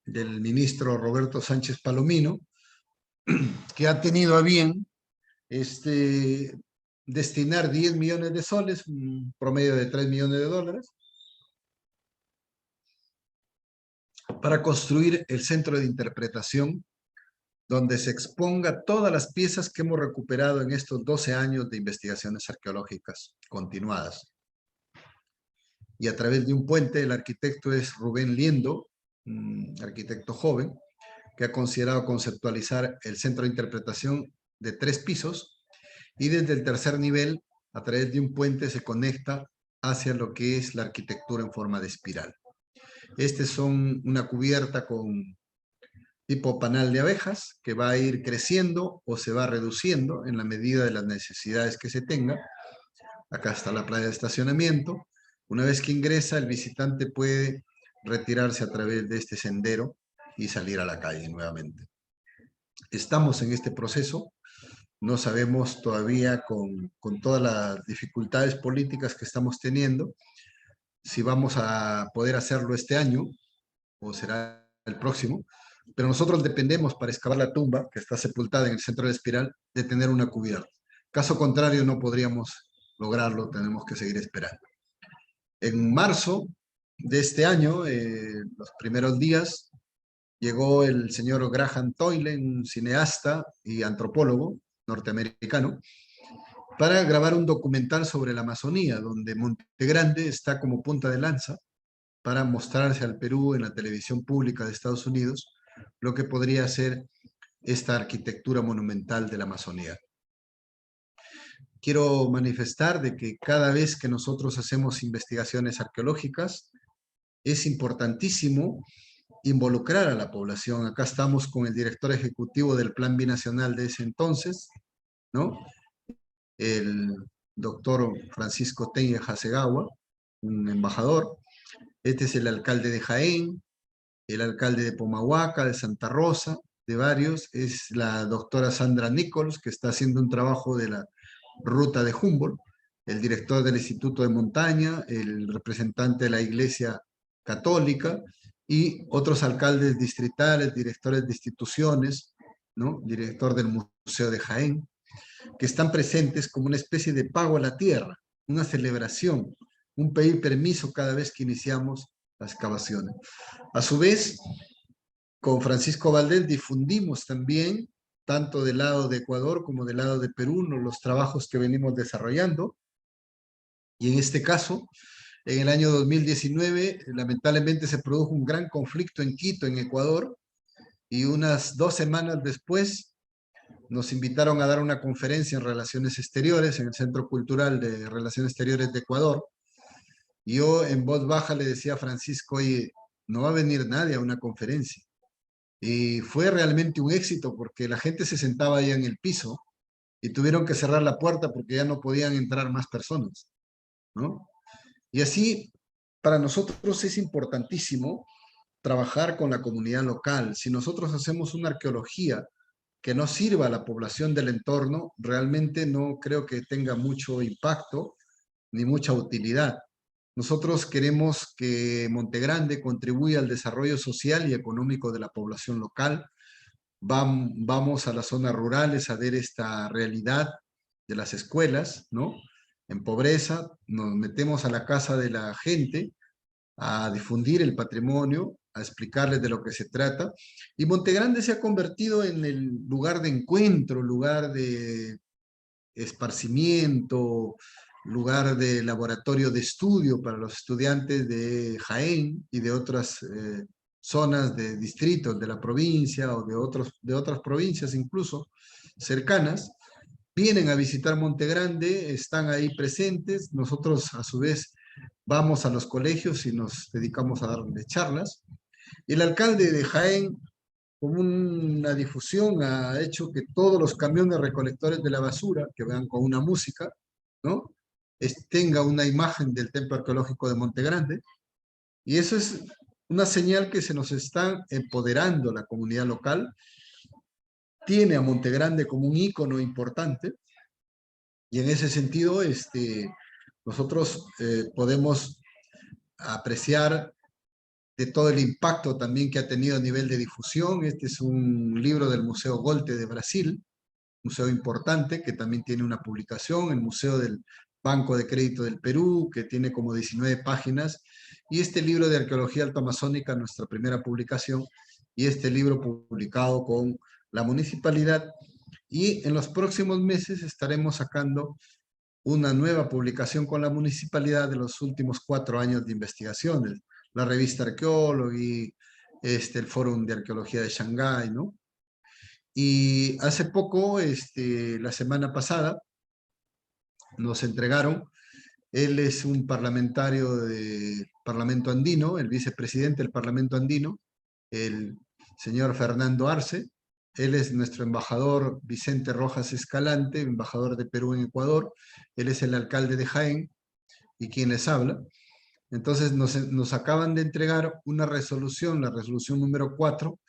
del ministro Roberto Sánchez Palomino, que ha tenido a bien destinar 10 millones de soles, un promedio de 3 millones de dólares, para construir el centro de interpretación, donde se exponga todas las piezas que hemos recuperado en estos 12 años de investigaciones arqueológicas continuadas. Y a través de un puente, el arquitecto es Rubén Liendo, un arquitecto joven, que ha considerado conceptualizar el centro de interpretación de 3 pisos, y desde el tercer nivel, a través de un puente, se conecta hacia lo que es la arquitectura en forma de espiral. Son una cubierta con tipo panal de abejas, que va a ir creciendo o se va reduciendo en la medida de las necesidades que se tenga. Acá está la playa de estacionamiento. Una vez que ingresa, el visitante puede retirarse a través de este sendero y salir a la calle nuevamente. Estamos en este proceso. No sabemos todavía con todas las dificultades políticas que estamos teniendo si vamos a poder hacerlo este año o será el próximo, pero nosotros dependemos para excavar la tumba que está sepultada en el centro de la espiral de tener una cubierta. Caso contrario no podríamos lograrlo, tenemos que seguir esperando. En marzo de este año, los primeros días, llegó el señor Graham Toyle, un cineasta y antropólogo norteamericano, para grabar un documental sobre la Amazonía, donde Monte Grande está como punta de lanza para mostrarse al Perú en la televisión pública de Estados Unidos lo que podría ser esta arquitectura monumental de la Amazonía. Quiero manifestar de que cada vez que nosotros hacemos investigaciones arqueológicas, es importantísimo involucrar a la población. Acá estamos con el director ejecutivo del Plan Binacional de ese entonces, ¿no? El doctor Francisco Tenya Hasegawa, un embajador. Este es el alcalde de Jaén, el alcalde de Pomahuaca, de Santa Rosa, de varios. Es la doctora Sandra Nichols, que está haciendo un trabajo de la ruta de Humboldt, el director del Instituto de Montaña, el representante de la Iglesia Católica y otros alcaldes distritales, directores de instituciones, ¿no? Director del Museo de Jaén, que están presentes como una especie de pago a la tierra, una celebración, un pedir permiso cada vez que iniciamos las excavaciones. A su vez, con Francisco Valdés difundimos también, tanto del lado de Ecuador como del lado de Perú, los trabajos que venimos desarrollando. Y en este caso, en el año 2019, lamentablemente se produjo un gran conflicto en Quito, en Ecuador, y unas 2 semanas después nos invitaron a dar una conferencia en Relaciones Exteriores, en el Centro Cultural de Relaciones Exteriores de Ecuador. Y yo en voz baja le decía a Francisco, oye, no va a venir nadie a una conferencia. Y fue realmente un éxito porque la gente se sentaba ahí en el piso y tuvieron que cerrar la puerta porque ya no podían entrar más personas, ¿no? Y así, para nosotros es importantísimo trabajar con la comunidad local. Si nosotros hacemos una arqueología que no sirva a la población del entorno, realmente no creo que tenga mucho impacto ni mucha utilidad. Nosotros queremos que Montegrande contribuya al desarrollo social y económico de la población local. Vamos a las zonas rurales a ver esta realidad de las escuelas, ¿no? En pobreza, nos metemos a la casa de la gente a difundir el patrimonio, a explicarles de lo que se trata. Y Montegrande se ha convertido en el lugar de encuentro, lugar de esparcimiento, lugar de laboratorio de estudio para los estudiantes de Jaén y de otras zonas de distritos de la provincia o de otras provincias incluso cercanas. Vienen a visitar Montegrande, están ahí presentes. Nosotros a su vez vamos a los colegios y nos dedicamos a darle charlas. Y el alcalde de Jaén, con una difusión, ha hecho que todos los camiones recolectores de la basura, que van con una música, ¿no? Tenga una imagen del templo arqueológico de Montegrande. Y eso es una señal que se nos está empoderando la comunidad local. Tiene a Montegrande como un ícono importante. Y en ese sentido, nosotros podemos apreciar de todo el impacto también que ha tenido a nivel de difusión. Este es un libro del Museo Golte de Brasil, museo importante que también tiene una publicación, el Museo del Banco de Crédito del Perú, que tiene como 19 páginas, y este libro de Arqueología Altoamazónica, nuestra primera publicación, y este libro publicado con la municipalidad, y en los próximos meses estaremos sacando una nueva publicación con la municipalidad de los últimos 4 años de investigaciones, la revista Arqueology, el Fórum de Arqueología de Shanghái, ¿no? Y hace poco, la semana pasada, nos entregaron, él es un parlamentario del Parlamento Andino, el vicepresidente del Parlamento Andino, el señor Fernando Arce. Él es nuestro embajador Vicente Rojas Escalante, embajador de Perú en Ecuador. Él es el alcalde de Jaén y quien les habla. Entonces nos acaban de entregar una resolución, la resolución número 4,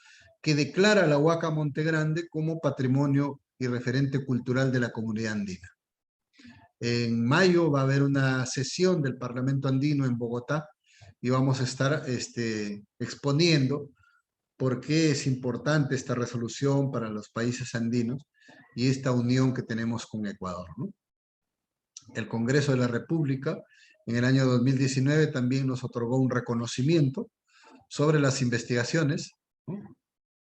que declara a la Huaca Montegrande como patrimonio y referente cultural de la comunidad andina. En mayo va a haber una sesión del Parlamento Andino en Bogotá y vamos a estar exponiendo por qué es importante esta resolución para los países andinos y esta unión que tenemos con Ecuador, ¿no? El Congreso de la República en el año 2019 también nos otorgó un reconocimiento sobre las investigaciones, ¿no?,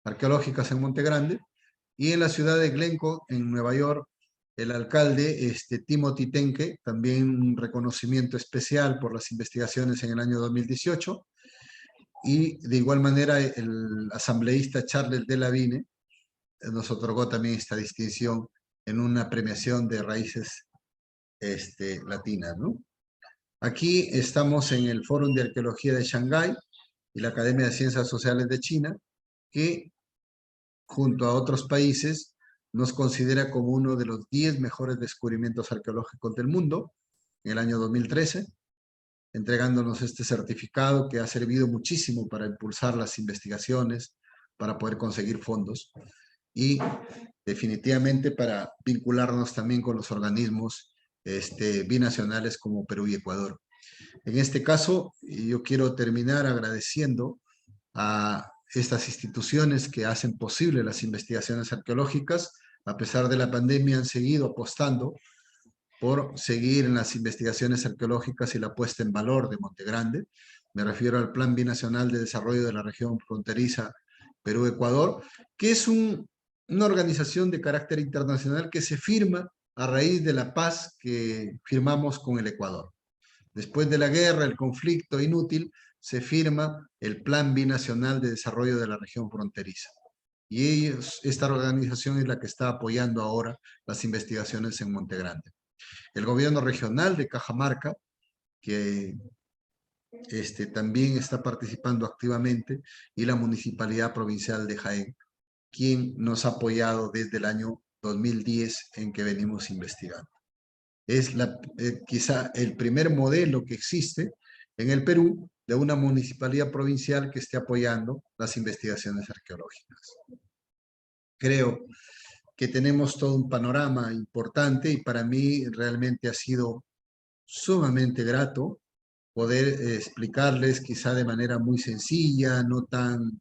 arqueológicas en Montegrande, y en la ciudad de Glencoe, en Nueva York, el alcalde Timothy Tenke, también un reconocimiento especial por las investigaciones en el año 2018, y de igual manera el asambleísta Charles Delavine nos otorgó también esta distinción en una premiación de raíces latinas, ¿no? Aquí estamos en el Fórum de Arqueología de Shanghái y la Academia de Ciencias Sociales de China, que junto a otros países nos considera como uno de los 10 mejores descubrimientos arqueológicos del mundo en el año 2013, entregándonos este certificado que ha servido muchísimo para impulsar las investigaciones, para poder conseguir fondos y definitivamente para vincularnos también con los organismos binacionales como Perú y Ecuador. En este caso, yo quiero terminar agradeciendo a estas instituciones que hacen posible las investigaciones arqueológicas. A pesar de la pandemia, han seguido apostando por seguir en las investigaciones arqueológicas y la puesta en valor de Montegrande. Me refiero al Plan Binacional de Desarrollo de la Región Fronteriza Perú-Ecuador, que es una organización de carácter internacional que se firma a raíz de la paz que firmamos con el Ecuador. Después de la guerra, el conflicto inútil, se firma el Plan Binacional de Desarrollo de la Región Fronteriza. Y esta organización es la que está apoyando ahora las investigaciones en Monte Grande. El gobierno regional de Cajamarca, que también está participando activamente, y la Municipalidad Provincial de Jaén, quien nos ha apoyado desde el año 2010 en que venimos investigando. Es quizá el primer modelo que existe en el Perú de una municipalidad provincial que esté apoyando las investigaciones arqueológicas. Creo que tenemos todo un panorama importante y para mí realmente ha sido sumamente grato poder explicarles quizá de manera muy sencilla, no tan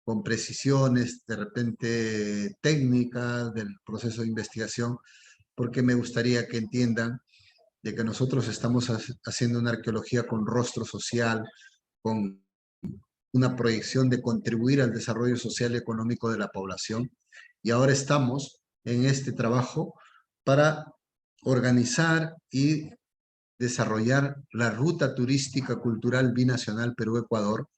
con precisiones de repente técnicas del proceso de investigación, porque me gustaría que entiendan de que nosotros estamos haciendo una arqueología con rostro social, con una proyección de contribuir al desarrollo social y económico de la población. Y ahora estamos en este trabajo para organizar y desarrollar la ruta turística cultural binacional Perú-Ecuador,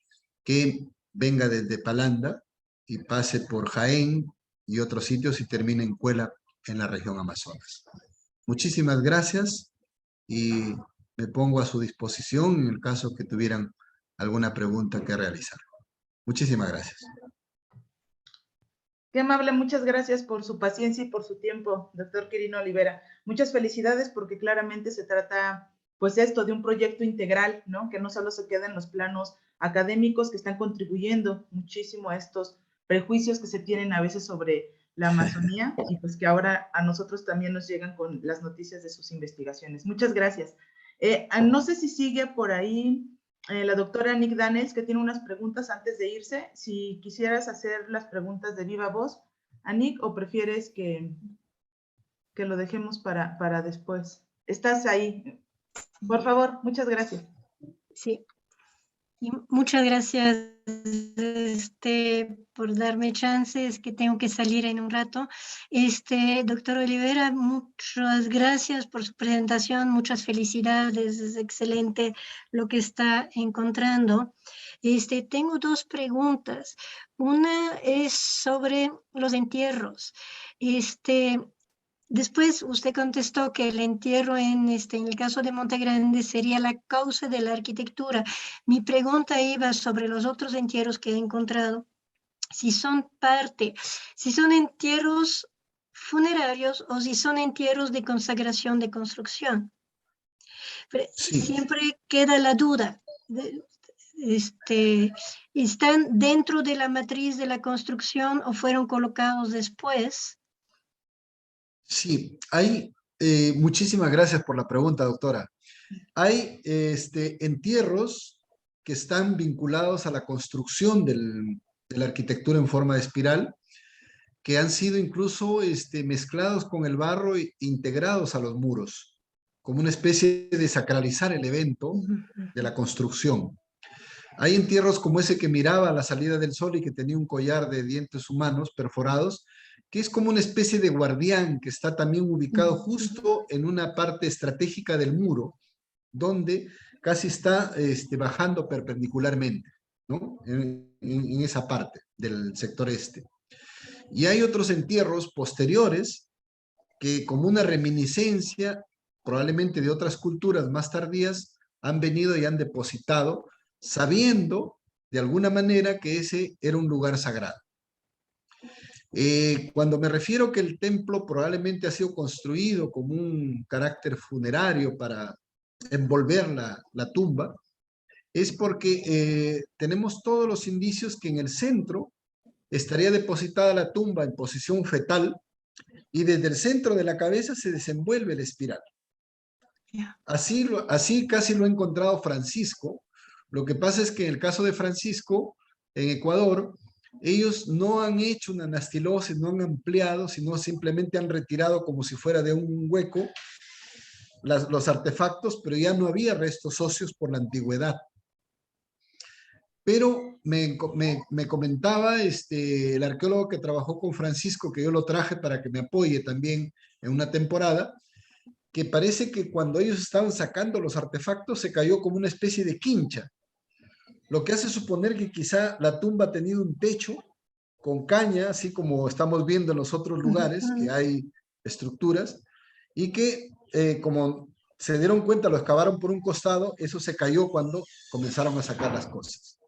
que venga desde Palanda y pase por Jaén y otros sitios y termine en Cuela, en la región Amazonas. Muchísimas gracias y me pongo a su disposición en el caso que tuvieran alguna pregunta que realizar. Muchísimas gracias. Qué amable, muchas gracias por su paciencia y por su tiempo, doctor Quirino Olivera. Muchas felicidades porque claramente se trata, pues esto, de un proyecto integral, ¿no? Que no solo se queda en los planos académicos, que están contribuyendo muchísimo a estos prejuicios que se tienen a veces sobre la Amazonía y pues que ahora a nosotros también nos llegan con las noticias de sus investigaciones. Muchas gracias. No sé si sigue por ahí la doctora Nick Daniels, que tiene unas preguntas antes de irse. Si quisieras hacer las preguntas de viva voz a Nick, o prefieres que lo dejemos para después. Estás ahí. Por favor, muchas gracias. Sí. Y muchas gracias por darme chances, que tengo que salir en un rato. Doctor Olivera, muchas gracias por su presentación, muchas felicidades, es excelente lo que está encontrando. Tengo dos preguntas. Una es sobre los entierros. Después usted contestó que el entierro en el caso de Monte Grande sería la causa de la arquitectura. Mi pregunta iba sobre los otros entierros que he encontrado, si son entierros funerarios o si son entierros de consagración de construcción. Pero Sí. siempre queda la duda. ¿Están dentro de la matriz de la construcción o fueron colocados después? Sí, muchísimas gracias por la pregunta, doctora. Hay entierros que están vinculados a la construcción de la arquitectura en forma de espiral, que han sido incluso mezclados con el barro e integrados a los muros, como una especie de sacralizar el evento de la construcción. Hay entierros como ese que miraba a la salida del sol y que tenía un collar de dientes humanos perforados, que es como una especie de guardián que está también ubicado justo en una parte estratégica del muro, donde casi está bajando perpendicularmente, ¿no? En esa parte del sector este. Y hay otros entierros posteriores que, como una reminiscencia, probablemente de otras culturas más tardías, han venido y han depositado, sabiendo de alguna manera que ese era un lugar sagrado. Cuando me refiero que el templo probablemente ha sido construido como un carácter funerario para envolver la tumba, es porque tenemos todos los indicios que en el centro estaría depositada la tumba en posición fetal y desde el centro de la cabeza se desenvuelve la espiral. Así casi lo ha encontrado Francisco. Lo que pasa es que en el caso de Francisco, en Ecuador, ellos no han hecho una anastilosis, no han ampliado, sino simplemente han retirado como si fuera de un hueco los artefactos, pero ya no había restos óseos por la antigüedad. pero me comentaba el arqueólogo que trabajó con Francisco, que yo lo traje para que me apoye también en una temporada, que parece que cuando ellos estaban sacando los artefactos se cayó como una especie de quincha, lo que hace suponer que quizá la tumba ha tenido un techo con caña, así como estamos viendo en los otros lugares, que hay estructuras, y que como se dieron cuenta, lo excavaron por un costado, eso se cayó cuando comenzaron a sacar las cosas.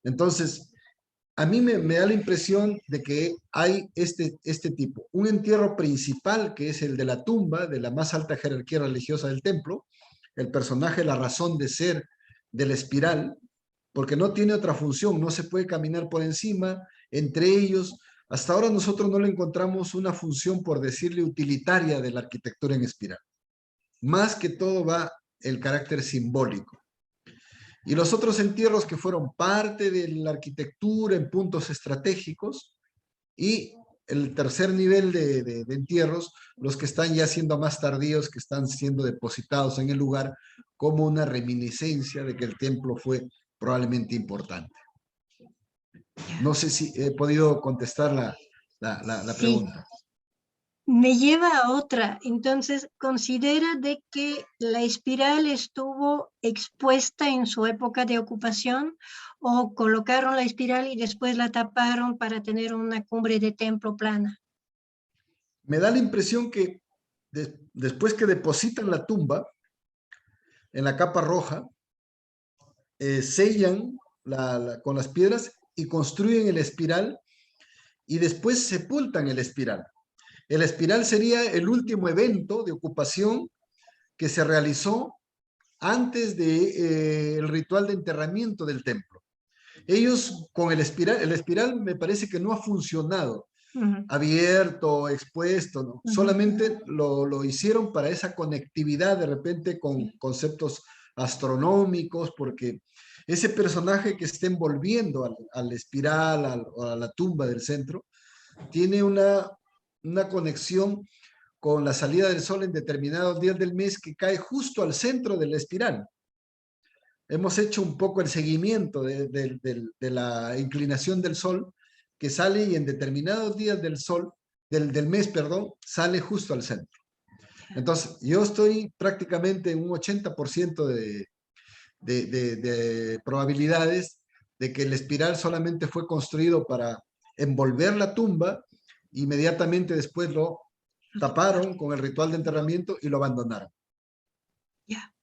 Entonces, a mí me da la impresión de que hay este tipo, un entierro principal que es el de la tumba, de la más alta jerarquía religiosa del templo, el personaje, la razón de ser de la espiral, porque no tiene otra función, no se puede caminar por encima, entre ellos, hasta ahora nosotros no le encontramos una función, por decirle, utilitaria de la arquitectura en espiral. Más que todo va el carácter simbólico. Y los otros entierros que fueron parte de la arquitectura en puntos estratégicos, y el tercer nivel de entierros, los que están ya siendo más tardíos, que están siendo depositados en el lugar como una reminiscencia de que el templo fue probablemente importante. No sé si he podido contestar la Sí. pregunta. Me lleva a otra. Entonces, ¿considera de que la espiral estuvo expuesta en su época de ocupación o colocaron la espiral y después la taparon para tener una cumbre de templo plana? Me da la impresión que después que depositan la tumba en la capa roja, sellan con las piedras y construyen el espiral y después sepultan el espiral. El espiral sería el último evento de ocupación que se realizó antes del ritual de enterramiento del templo. Ellos con el espiral me parece que no ha funcionado abierto, expuesto, ¿no? Solamente lo hicieron para esa conectividad de repente con conceptos astronómicos, porque ese personaje que está envolviendo al espiral, a la tumba del centro, tiene una conexión con la salida del sol en determinados días del mes que cae justo al centro de la espiral. Hemos hecho un poco el seguimiento de la inclinación del sol que sale y en determinados días del mes, perdón, sale justo al centro. Entonces, yo estoy prácticamente en un 80% de probabilidades de que el espiral solamente fue construido para envolver la tumba, inmediatamente después lo taparon con el ritual de enterramiento y lo abandonaron. Ya.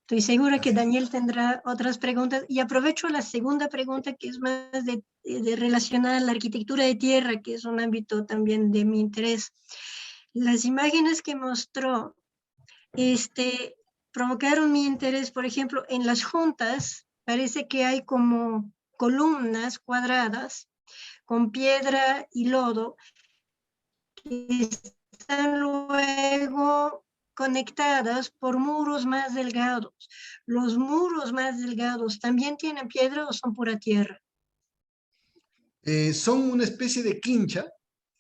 Estoy segura que Así. Daniel tendrá otras preguntas y aprovecho la segunda pregunta que es más de relacionada a la arquitectura de tierra, que es un ámbito también de mi interés. Las imágenes que mostró provocaron mi interés, por ejemplo, en las juntas parece que hay como columnas cuadradas con piedra y lodo que están luego conectadas por muros más delgados. ¿Los muros más delgados también tienen piedra o son pura tierra? Son una especie de quincha,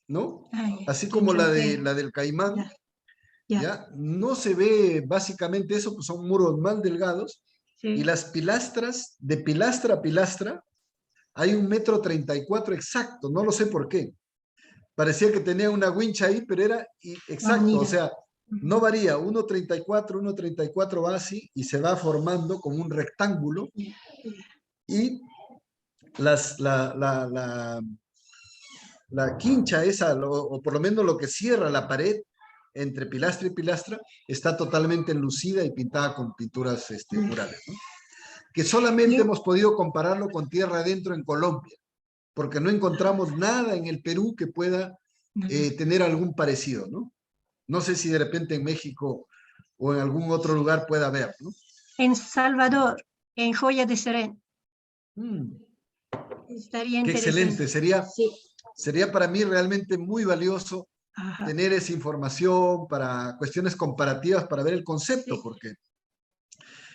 ¿no? Así como Quincha, la, okay. la del Caimán, Ya, ya. ¿ya? No se ve básicamente eso, pues son muros más delgados, Sí. y las pilastras, de pilastra a pilastra, hay 1,34 m exacto, no lo sé por qué. Parecía que tenía una wincha ahí, pero era exacto, o sea, no varía, 1,34, 1,34 va así, y se va formando como un rectángulo, y la quincha esa, o por lo menos lo que cierra la pared entre pilastra y pilastra, está totalmente enlucida y pintada con pinturas murales, ¿no? Que solamente hemos podido compararlo con tierra adentro en Colombia, porque no encontramos nada en el Perú que pueda tener algún parecido, ¿no? No sé si de repente en México o en algún otro lugar pueda haber, ¿no? En Salvador, en Joya de Serén. Estaría Qué interesante. excelente, Sí. sería para mí realmente muy valioso tener esa información para cuestiones comparativas, para ver el concepto, sí, porque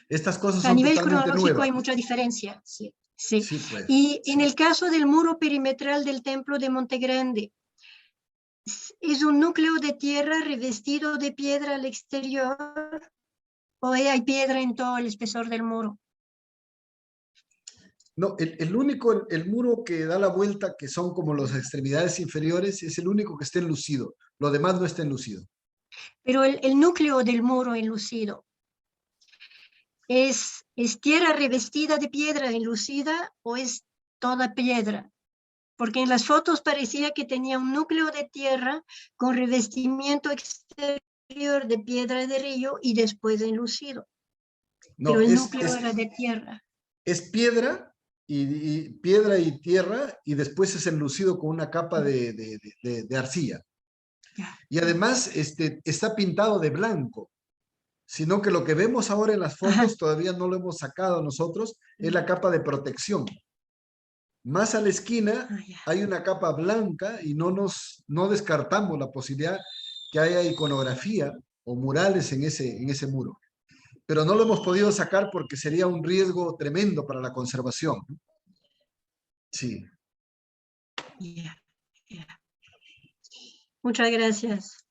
estas cosas son nivel totalmente cronológico nuevas. Hay mucha diferencia. Sí, sí. Sí, pues, y sí. En el caso del muro perimetral del templo de Montegrande, ¿es un núcleo de tierra revestido de piedra al exterior o hay piedra en todo el espesor del muro? No, el único, el muro que da la vuelta, que son como las extremidades inferiores, es el único que está enlucido. Lo demás no está enlucido. Pero el núcleo del muro enlucido, ¿es tierra revestida de piedra enlucida o es toda piedra? Porque en las fotos parecía que tenía un núcleo de tierra con revestimiento exterior de piedra de río y después enlucido. Pero No, el núcleo era de tierra. es piedra piedra y tierra, y después es enlucido con una capa de arcilla. Ya. Y además está pintado de blanco, sino que lo que vemos ahora en las fotos, Ajá. todavía no lo hemos sacado nosotros, es la capa de protección. Más a la esquina Ah, ya. hay una capa blanca y no descartamos la posibilidad que haya iconografía o murales en ese muro. Pero no lo hemos podido sacar porque sería un riesgo tremendo para la conservación. Sí. Ya, ya. Muchas gracias.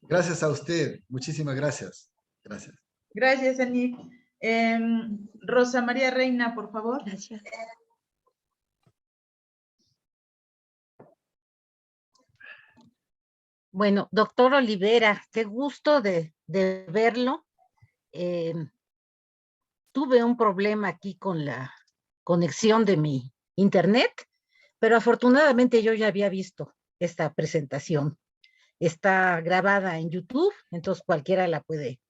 Gracias a usted. Muchísimas gracias. Gracias. Gracias, Anif. Rosa María Reina, por favor. Gracias. Bueno, doctor Olivera, qué gusto de verlo. Tuve un problema aquí con la conexión de mi internet, pero afortunadamente yo ya había visto esta presentación. Está grabada en YouTube, entonces cualquiera la puede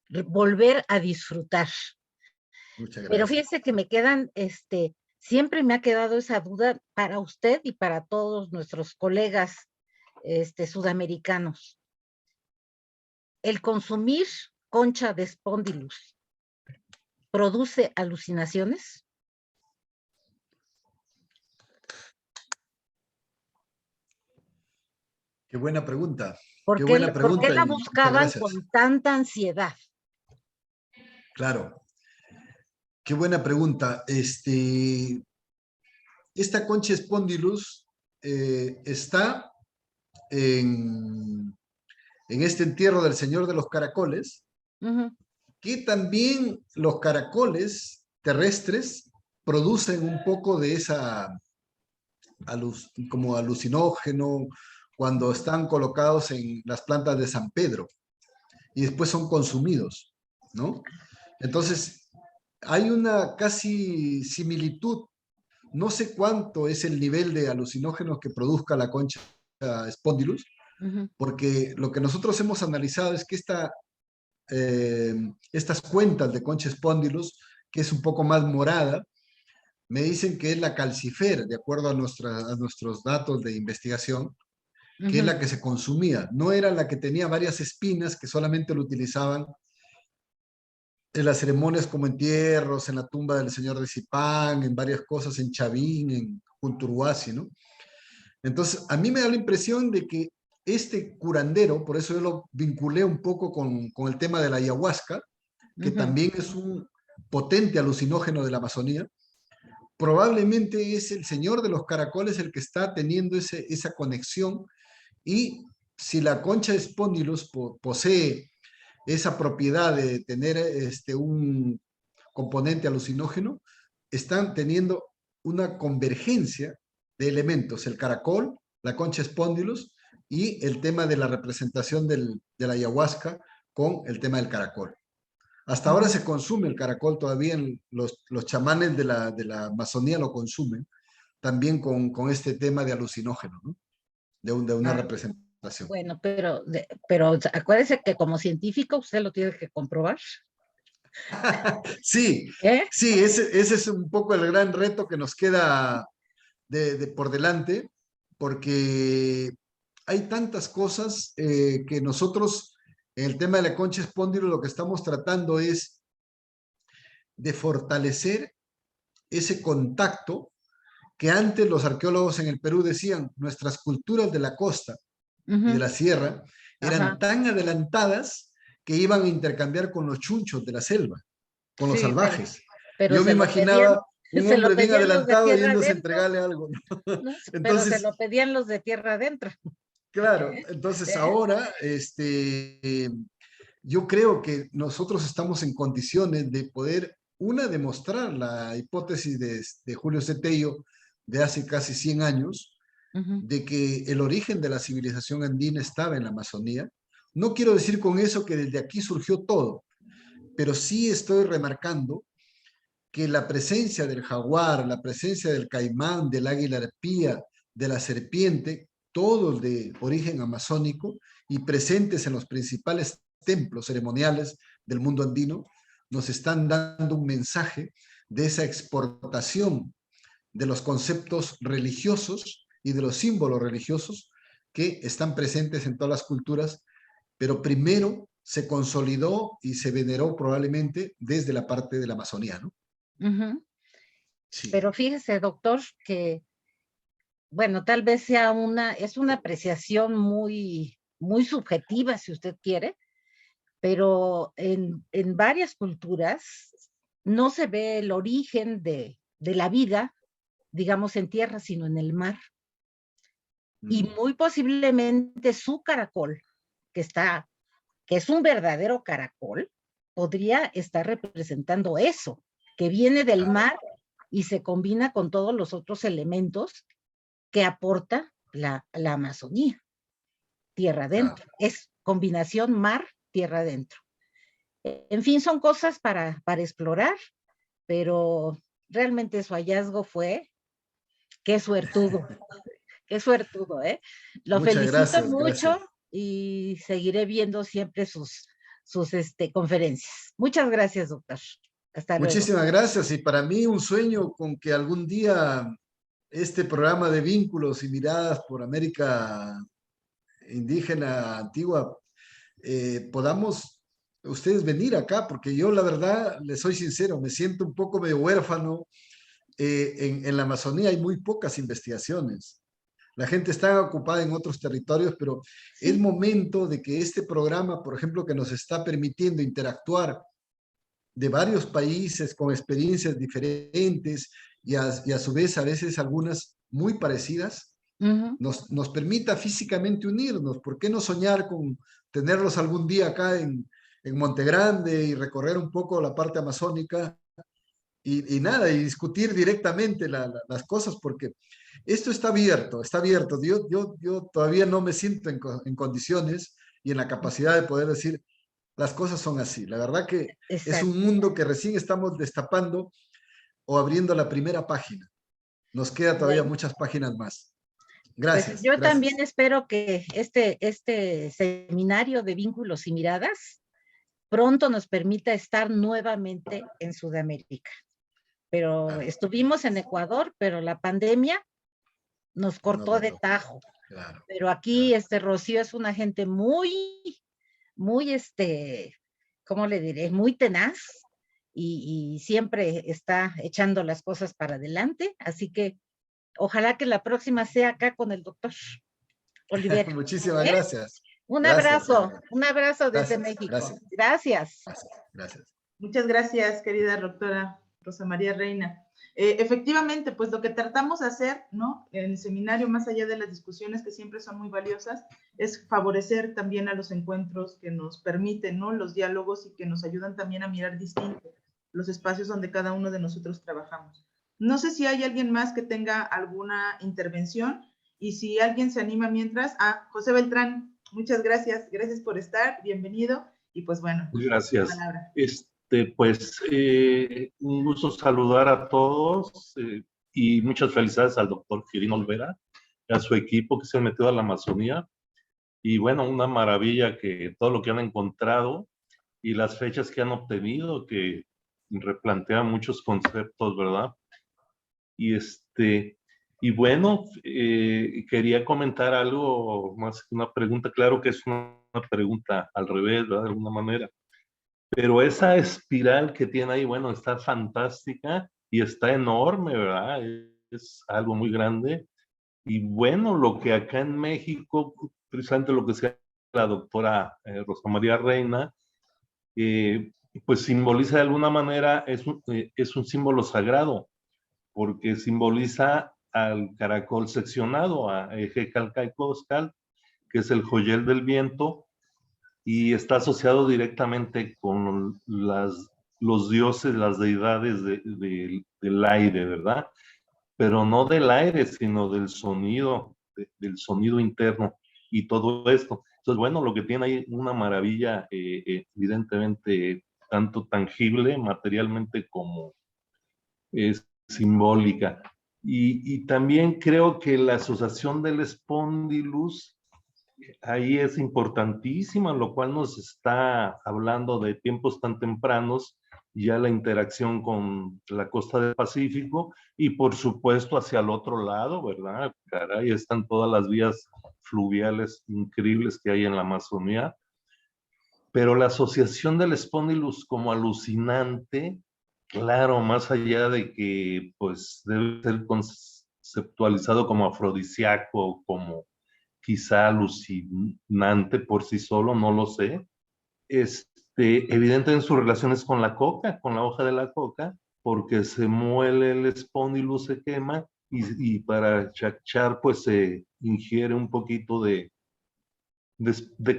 volver a disfrutar. Muchas Pero gracias. fíjese que me quedan, siempre me ha quedado esa duda para usted y para todos nuestros colegas sudamericanos. El consumir concha de Spondylus produce alucinaciones. Qué buena pregunta. Qué ¿Por buena qué pregunta la y muchas buscaban gracias. con tanta ansiedad? Claro. Qué buena pregunta. Esta concha Spondylus está en este entierro del Señor de los Caracoles, que también los caracoles terrestres producen un poco de esa como alucinógeno cuando están colocados en las plantas de San Pedro y después son consumidos, ¿no? Entonces, hay una casi similitud. No sé cuánto es el nivel de alucinógenos que produzca la concha Spondylus, porque lo que nosotros hemos analizado es que estas cuentas de concha Spondylus, que es un poco más morada, me dicen que es la calcifer, de acuerdo a nuestros datos de investigación, que es la que se consumía. No era la que tenía varias espinas que solamente lo utilizaban en las ceremonias como entierros, en la tumba del señor de Zipán, en varias cosas, en Chavín, en Junturuasi, ¿no? Entonces, a mí me da la impresión de que este curandero, por eso yo lo vinculé un poco con el tema de la ayahuasca, que también es un potente alucinógeno de la Amazonía, probablemente es el señor de los caracoles el que está teniendo esa conexión, y si la concha de Spondylus posee esa propiedad de tener un componente alucinógeno, están teniendo una convergencia de elementos, el caracol, la concha Spondylus y el tema de la representación de la ayahuasca con el tema del caracol. Hasta ahora se consume el caracol todavía, los chamanes de la Amazonía lo consumen, también con este tema de alucinógeno, ¿no? de una representación. Bueno, pero acuérdese que como científico usted lo tiene que comprobar. Sí, sí, ese es un poco el gran reto que nos queda por delante, porque hay tantas cosas que nosotros, en el tema de la concha Spondylus, lo que estamos tratando es de fortalecer ese contacto que antes los arqueólogos en el Perú decían, nuestras culturas de la costa y de la sierra eran tan adelantadas que iban a intercambiar con los chunchos de la selva, con los salvajes. Pero yo me imaginaba un hombre bien adelantado yéndose a entregarle algo, ¿no? Entonces, pero se Entonces, lo pedían los de tierra adentro. claro, entonces ahora yo creo que nosotros estamos en condiciones de poder Una, demostrar la hipótesis de Julio Cetello de hace casi 100 años, de que el origen de la civilización andina estaba en la Amazonía. No quiero decir con eso que desde aquí surgió todo, pero sí estoy remarcando que la presencia del jaguar, la presencia del caimán, del águila arpía, de la serpiente, todos de origen amazónico y presentes en los principales templos ceremoniales del mundo andino, nos están dando un mensaje de esa exportación de los conceptos religiosos y de los símbolos religiosos que están presentes en todas las culturas, pero primero se consolidó y se veneró probablemente desde la parte de la Amazonía, ¿no? Sí. Pero fíjese, doctor, que, bueno, tal vez sea es una apreciación muy, muy subjetiva, si usted quiere, pero en varias culturas no se ve el origen de la vida, digamos, en tierra, sino en el mar. Y muy posiblemente su caracol, que es un verdadero caracol, podría estar representando eso, que viene del mar y se combina con todos los otros elementos que aporta la Amazonía, tierra adentro. Es combinación mar, tierra adentro. En fin, son cosas para explorar, pero realmente su hallazgo fue, qué suertudo, qué suertudo, ¿eh? Lo Muchas felicito gracias, mucho gracias. y seguiré viendo siempre sus conferencias. Muchas gracias, doctor. Hasta luego. Muchísimas gracias, y para mí un sueño con que algún día este programa de vínculos y miradas por América indígena antigua podamos ustedes venir acá, porque yo la verdad, les soy sincero, me siento un poco medio huérfano. En la Amazonía hay muy pocas investigaciones. La gente está ocupada en otros territorios, pero Sí. es momento de que este programa, por ejemplo, que nos está permitiendo interactuar de varios países con experiencias diferentes y a su vez a veces algunas muy parecidas, nos permita físicamente unirnos. ¿Por qué no soñar con tenerlos algún día acá en Monte Grande y recorrer un poco la parte amazónica y nada, y discutir directamente las cosas? Porque esto está abierto, está abierto. Yo todavía no me siento en condiciones y en la capacidad de poder decir, las cosas son así. La verdad que es Exacto. un mundo que recién estamos destapando o abriendo la primera página. Nos queda todavía muchas páginas más. Gracias. Pues yo gracias. también espero que este seminario de vínculos y miradas pronto nos permita estar nuevamente en Sudamérica. Pero estuvimos en Ecuador, pero la pandemia nos cortó de tajo. Claro. Pero aquí Rocío es una gente muy, muy, ¿cómo le diré? Muy tenaz y siempre está echando las cosas para adelante. Así que ojalá que la próxima sea acá con el doctor Olivera. Muchísimas gracias. Un Gracias, abrazo desde gracias, México. gracias. Gracias. Gracias. Muchas gracias, querida doctora Rosa María Reina. Efectivamente, pues lo que tratamos de hacer, ¿no? En el seminario, más allá de las discusiones que siempre son muy valiosas, es favorecer también a los encuentros que nos permiten, ¿no? Los diálogos y que nos ayudan también a mirar distinto los espacios donde cada uno de nosotros trabajamos. No sé si hay alguien más que tenga alguna intervención, y si alguien se anima mientras, José Beltrán, muchas gracias, gracias por estar, bienvenido, y pues bueno. Gracias. Palabra. Pues un gusto saludar a todos y muchas felicidades al doctor Quirino Olvera y a su equipo que se han metido a la Amazonía. Y bueno, una maravilla que todo lo que han encontrado y las fechas que han obtenido, que replantean muchos conceptos, ¿verdad? Y bueno, quería comentar algo más que una pregunta. Claro que es una pregunta al revés, ¿verdad? De alguna manera. Pero esa espiral que tiene ahí, bueno, está fantástica y está enorme, ¿verdad? Es algo muy grande. Y bueno, lo que acá en México, precisamente lo que decía la doctora Rosa María Reina, pues simboliza de alguna manera, es un símbolo sagrado, porque simboliza al caracol seccionado, a Ejecalcaicoscal, que es el joyel del viento, y está asociado directamente con los dioses, las deidades del aire, ¿verdad? Pero no del aire, sino del sonido interno y todo esto. Entonces, bueno, lo que tiene ahí una maravilla, evidentemente, tanto tangible, materialmente, como simbólica. Y también creo que la asociación del espondilus ahí es importantísima, lo cual nos está hablando de tiempos tan tempranos, ya la interacción con la costa del Pacífico y por supuesto hacia el otro lado, ¿verdad? Caray, están todas las vías fluviales increíbles que hay en la Amazonía, pero la asociación del espondilus como alucinante, claro, más allá de que pues debe ser conceptualizado como afrodisíaco, como quizá alucinante por sí solo, no lo sé. Evidente en sus relaciones con la coca, con la hoja de la coca, porque se muele el espondilus, se quema, y para chachar pues se ingiere un poquito de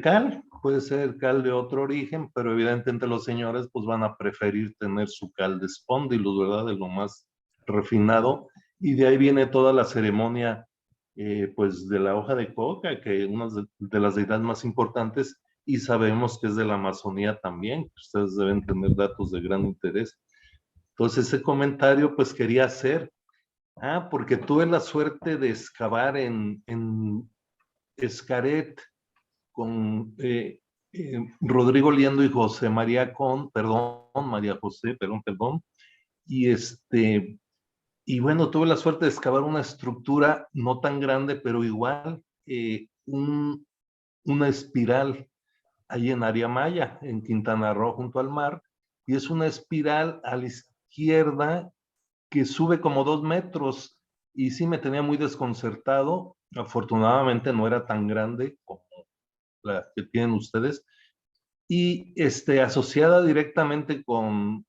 cal, puede ser cal de otro origen, pero evidentemente los señores pues van a preferir tener su cal de espondilus, ¿verdad? De lo más refinado, y de ahí viene toda la ceremonia pues de la hoja de coca, que es una de las deidades más importantes, y sabemos que es de la Amazonía también, ustedes deben tener datos de gran interés. Entonces ese comentario pues quería hacer, porque tuve la suerte de excavar en Xcaret con Rodrigo Liendo y José María María José, perdón, y y bueno, tuve la suerte de excavar una estructura no tan grande, pero igual, una espiral ahí en Área Maya, en Quintana Roo, junto al mar, y es una espiral a la izquierda que sube como 2 metros, y sí me tenía muy desconcertado. Afortunadamente no era tan grande como la que tienen ustedes, y asociada directamente con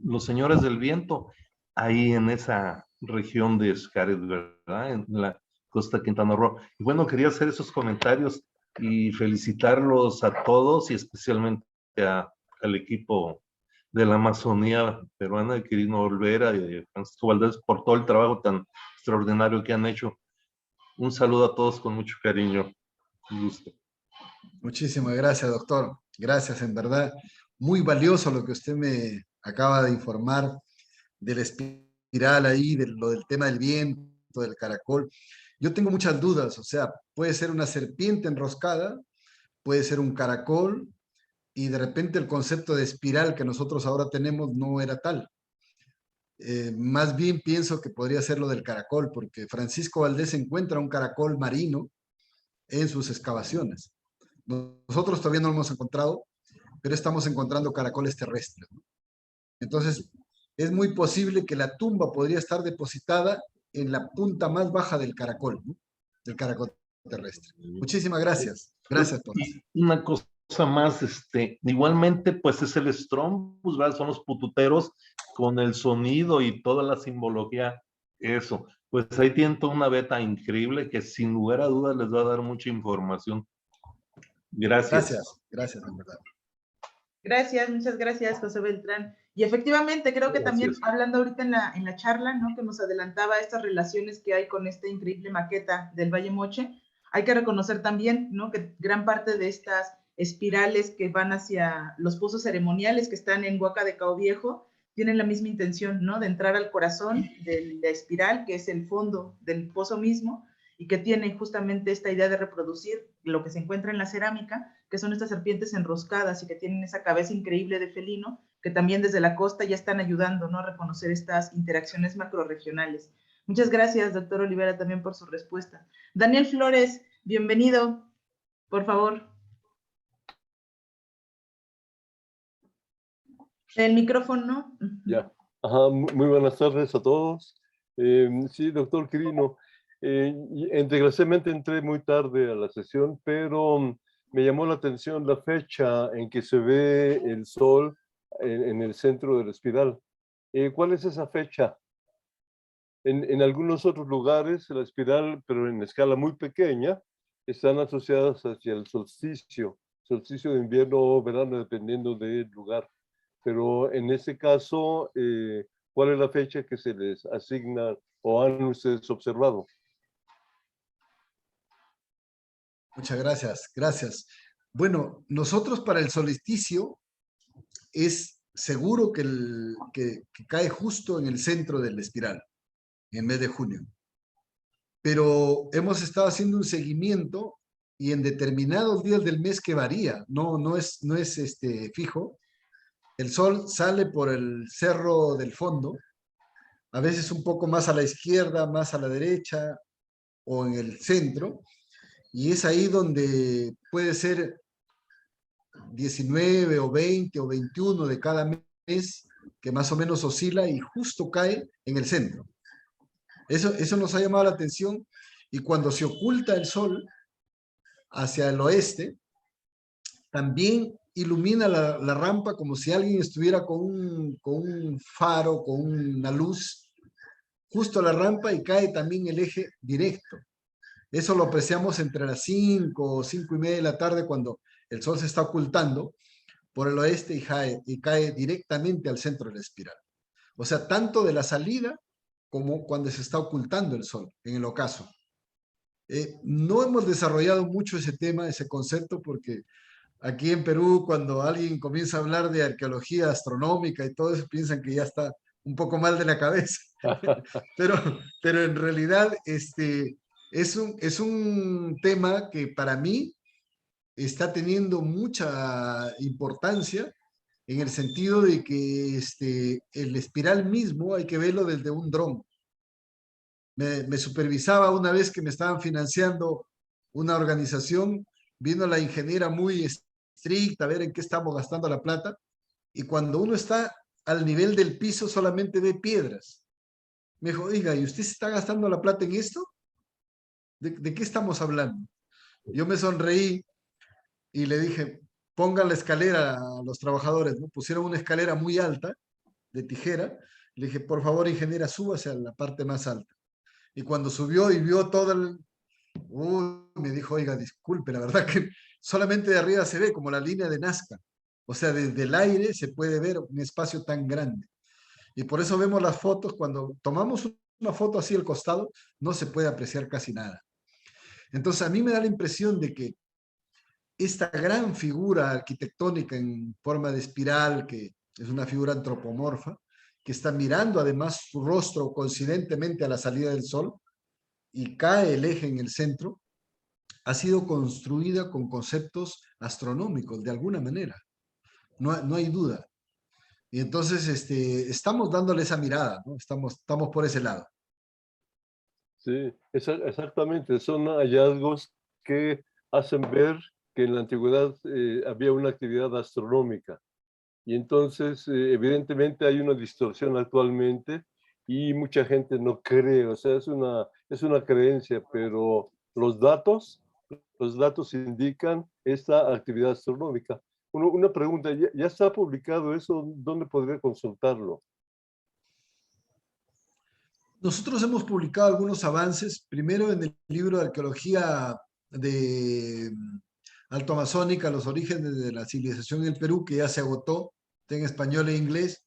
los señores del viento, ahí en esa región de Xcaret, ¿verdad? En la costa de Quintana Roo. Y bueno, quería hacer esos comentarios y felicitarlos a todos y especialmente al equipo de la Amazonía peruana, de Quirino Olvera y de Francisco Valdés, por todo el trabajo tan extraordinario que han hecho. Un saludo a todos con mucho cariño y gusto. Muchísimas gracias, doctor. Gracias, en verdad. Muy valioso lo que usted me acaba de informar de la espiral ahí, de lo del tema del viento, del caracol. Yo tengo muchas dudas, o sea, puede ser una serpiente enroscada, puede ser un caracol, y de repente el concepto de espiral que nosotros ahora tenemos no era tal. Más bien pienso que podría ser lo del caracol, porque Francisco Valdés encuentra un caracol marino en sus excavaciones. Nosotros todavía no lo hemos encontrado, pero estamos encontrando caracoles terrestres, ¿no? Entonces, es muy posible que la tumba podría estar depositada en la punta más baja del caracol, ¿no? Del caracol terrestre. Muchísimas gracias. Gracias por eso. Y una cosa más, igualmente, pues es el Strombus, ¿verdad? Son los pututeros con el sonido y toda la simbología, eso. Pues ahí tienen toda una beta increíble que sin lugar a dudas les va a dar mucha información. Gracias. Gracias, en verdad. Gracias, muchas gracias, José Beltrán. Y efectivamente, creo que también Gracias. hablando ahorita en la charla, ¿no? Que nos adelantaba estas relaciones que hay con esta increíble maqueta del Valle Moche, hay que reconocer también, ¿no? Que gran parte de estas espirales que van hacia los pozos ceremoniales que están en Huaca de Cabo Viejo tienen la misma intención, ¿no? De entrar al corazón de la espiral, que es el fondo del pozo mismo, y que tiene justamente esta idea de reproducir lo que se encuentra en la cerámica, que son estas serpientes enroscadas y que tienen esa cabeza increíble de felino, que también desde la costa ya están ayudando, ¿no? A reconocer estas interacciones macrorregionales. Muchas gracias, doctor Olivera, también por su respuesta. Daniel Flores, bienvenido, por favor. El micrófono. Ya. Ajá, muy buenas tardes a todos. Sí, doctor Quirino, desgraciadamente entré muy tarde a la sesión, pero me llamó la atención la fecha en que se ve el sol en el centro de la espiral. ¿Cuál es esa fecha? En algunos otros lugares, la espiral, pero en escala muy pequeña, están asociadas hacia el solsticio. solsticio de invierno o verano, dependiendo del lugar. Pero en este caso, ¿cuál es la fecha que se les asigna o han ustedes observado? Muchas gracias, gracias. Bueno, nosotros para el solsticio es seguro que cae justo en el centro de la espiral, en el mes de junio. Pero hemos estado haciendo un seguimiento y en determinados días del mes que varía, no es fijo. El sol sale por el cerro del fondo, a veces un poco más a la izquierda, más a la derecha o en el centro, y es ahí donde puede ser 19 o 20 o 21 de cada mes, que más o menos oscila y justo cae en el centro. Eso nos ha llamado la atención, y cuando se oculta el sol hacia el oeste, también ilumina la rampa como si alguien estuviera con un faro, con una luz, justo a la rampa, y cae también el eje directo. Eso lo apreciamos entre las 5 o 5 y media de la tarde, cuando el sol se está ocultando por el oeste y cae directamente al centro de la espiral. O sea, tanto de la salida como cuando se está ocultando el sol, en el ocaso. No hemos desarrollado mucho ese tema, ese concepto, porque aquí en Perú, cuando alguien comienza a hablar de arqueología astronómica y todo eso, piensan que ya está un poco mal de la cabeza. pero en realidad es un tema que para mí está teniendo mucha importancia, en el sentido de que el espiral mismo hay que verlo desde un dron. Me supervisaba una vez que me estaban financiando una organización, vino la ingeniera muy estricta a ver en qué estamos gastando la plata, y cuando uno está al nivel del piso solamente ve piedras. Me dijo, oiga, ¿y usted se está gastando la plata en esto? ¿De qué estamos hablando? Yo me sonreí y le dije, pongan la escalera a los trabajadores, ¿no? Pusieron una escalera muy alta, de tijera. Le dije, por favor, ingeniera, súbase a la parte más alta. Y cuando subió y vio todo me dijo, oiga, disculpe, la verdad que solamente de arriba se ve como la línea de Nazca. O sea, desde el aire se puede ver un espacio tan grande. Y por eso vemos las fotos, cuando tomamos una foto así al costado, no se puede apreciar casi nada. Entonces, a mí me da la impresión de que esta gran figura arquitectónica en forma de espiral, que es una figura antropomorfa, que está mirando además su rostro coincidentemente a la salida del sol, y cae el eje en el centro, ha sido construida con conceptos astronómicos, de alguna manera. No hay duda. Y entonces estamos dándole esa mirada, ¿no? Estamos por ese lado. Sí, exactamente. Son hallazgos que hacen ver que en la antigüedad había una actividad astronómica. Y entonces, evidentemente, hay una distorsión actualmente y mucha gente no cree. O sea, es una creencia, pero los datos indican esta actividad astronómica. Una pregunta, ¿ya está publicado eso? ¿Dónde podría consultarlo? Nosotros hemos publicado algunos avances, primero en el libro de arqueología de Alto Amazónica, los orígenes de la civilización en el Perú, que ya se agotó, está en español e inglés,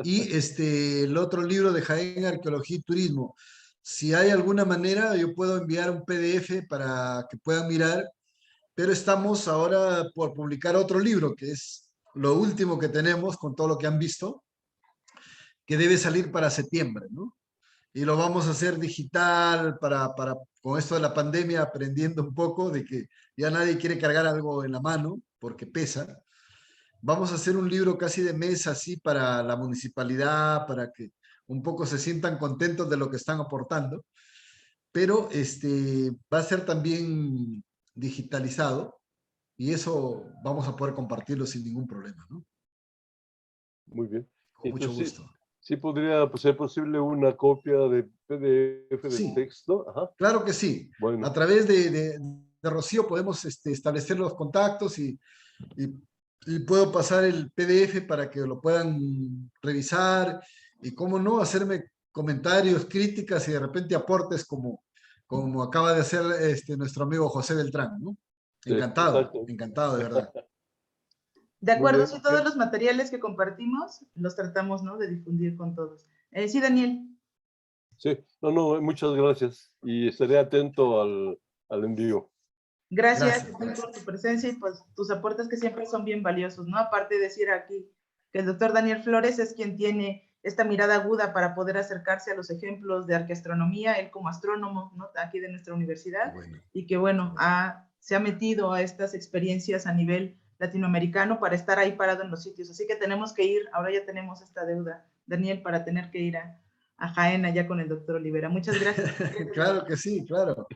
y el otro libro de Jaén, Arqueología y Turismo. Si hay alguna manera, yo puedo enviar un PDF para que puedan mirar, pero estamos ahora por publicar otro libro, que es lo último que tenemos con todo lo que han visto, que debe salir para septiembre, ¿no? Y lo vamos a hacer digital con esto de la pandemia, aprendiendo un poco de que ya nadie quiere cargar algo en la mano porque pesa. Vamos a hacer un libro casi de mesa así para la municipalidad, para que un poco se sientan contentos de lo que están aportando, pero va a ser también digitalizado, y eso vamos a poder compartirlo sin ningún problema, ¿no? Muy bien. Con mucho Entonces, gusto. ¿sí podría ser posible una copia de PDF de Sí. texto? Ajá. Claro que sí. Bueno. A través de Rocío podemos establecer los contactos y puedo pasar el PDF para que lo puedan revisar, y cómo no, hacerme comentarios, críticas y de repente aportes como acaba de hacer nuestro amigo José Beltrán, ¿no? Encantado, exacto. encantado, de verdad. De Muy acuerdo, bien. sí, todos los materiales que compartimos los tratamos, ¿no?, de difundir con todos. Sí, Daniel. Sí, no, muchas gracias y estaré atento al envío. Gracias, Gracias, por gracias. tu presencia y pues tus aportes que siempre son bien valiosos, ¿no? Aparte de decir aquí que el doctor Daniel Flores es quien tiene esta mirada aguda para poder acercarse a los ejemplos de arqueastronomía, él como astrónomo, ¿no?, aquí de nuestra universidad, Bueno, y que bueno, se ha metido a estas experiencias a nivel latinoamericano para estar ahí parado en los sitios. Así que tenemos que ir, ahora ya tenemos esta deuda, Daniel, para tener que ir a Jaén allá con el doctor Olivera. Muchas gracias. claro que sí, claro.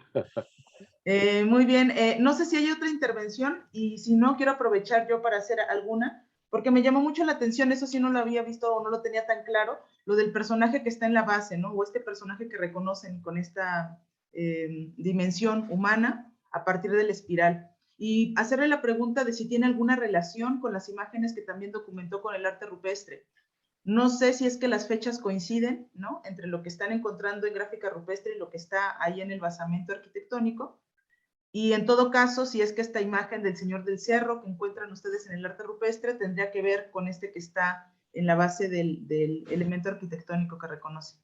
Muy bien, no sé si hay otra intervención y si no, quiero aprovechar yo para hacer alguna, porque me llamó mucho la atención, eso sí no lo había visto o no lo tenía tan claro, lo del personaje que está en la base, ¿no? O este personaje que reconocen con esta dimensión humana a partir del espiral. Y hacerle la pregunta de si tiene alguna relación con las imágenes que también documentó con el arte rupestre. No sé si es que las fechas coinciden, ¿no?, entre lo que están encontrando en gráfica rupestre y lo que está ahí en el basamento arquitectónico. Y en todo caso, si es que esta imagen del Señor del Cerro que encuentran ustedes en el arte rupestre tendría que ver con este que está en la base del elemento arquitectónico que reconoce.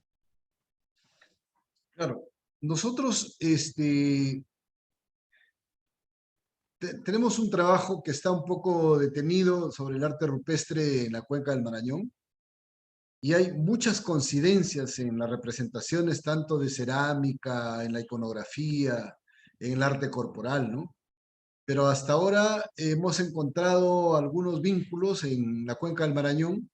Claro, nosotros tenemos un trabajo que está un poco detenido sobre el arte rupestre en la Cuenca del Marañón, y hay muchas coincidencias en las representaciones, tanto de cerámica, en la iconografía, en el arte corporal, ¿no? Pero hasta ahora hemos encontrado algunos vínculos en la Cuenca del Marañón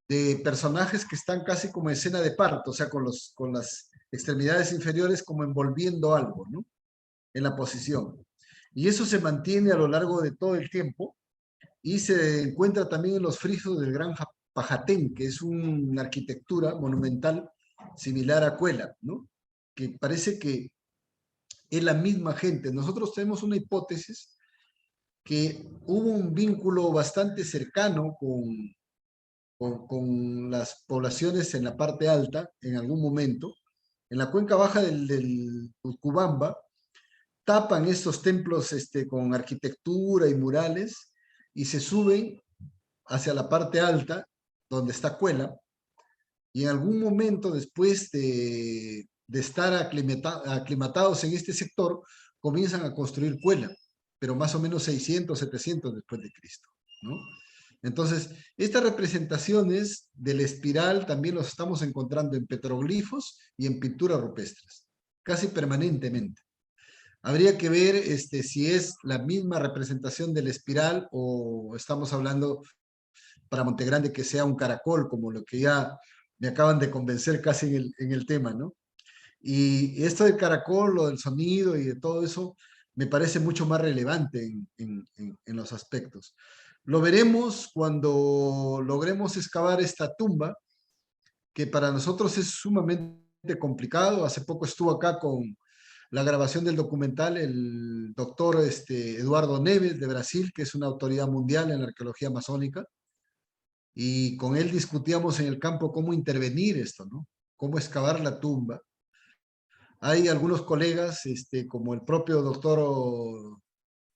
de personajes que están casi como escena de parto, o sea, con las extremidades inferiores como envolviendo algo, ¿no?, en la posición. Y eso se mantiene a lo largo de todo el tiempo y se encuentra también en los frisos del Gran Pajatén, que es una arquitectura monumental similar a Cuela, ¿no?, que parece que es la misma gente. Nosotros tenemos una hipótesis que hubo un vínculo bastante cercano con las poblaciones en la parte alta en algún momento. En la cuenca baja del Utcubamba tapan estos templos con arquitectura y murales y se suben hacia la parte alta donde está Cuela, y en algún momento después de estar aclimatados en este sector comienzan a construir Cuela, pero más o menos 600, 700 después de Cristo, ¿no? Entonces, estas representaciones del espiral también los estamos encontrando en petroglifos y en pinturas rupestres, casi permanentemente. Habría que ver si es la misma representación del espiral o estamos hablando para Montegrande que sea un caracol, como lo que ya me acaban de convencer casi en el tema, ¿no? Y esto del caracol, lo del sonido y de todo eso, me parece mucho más relevante en los aspectos. Lo veremos cuando logremos excavar esta tumba, que para nosotros es sumamente complicado. Hace poco estuvo acá con la grabación del documental el doctor Eduardo Neves de Brasil, que es una autoridad mundial en la arqueología amazónica, y con él discutíamos en el campo cómo intervenir esto, ¿no? Cómo excavar la tumba. Hay algunos colegas, como el propio doctor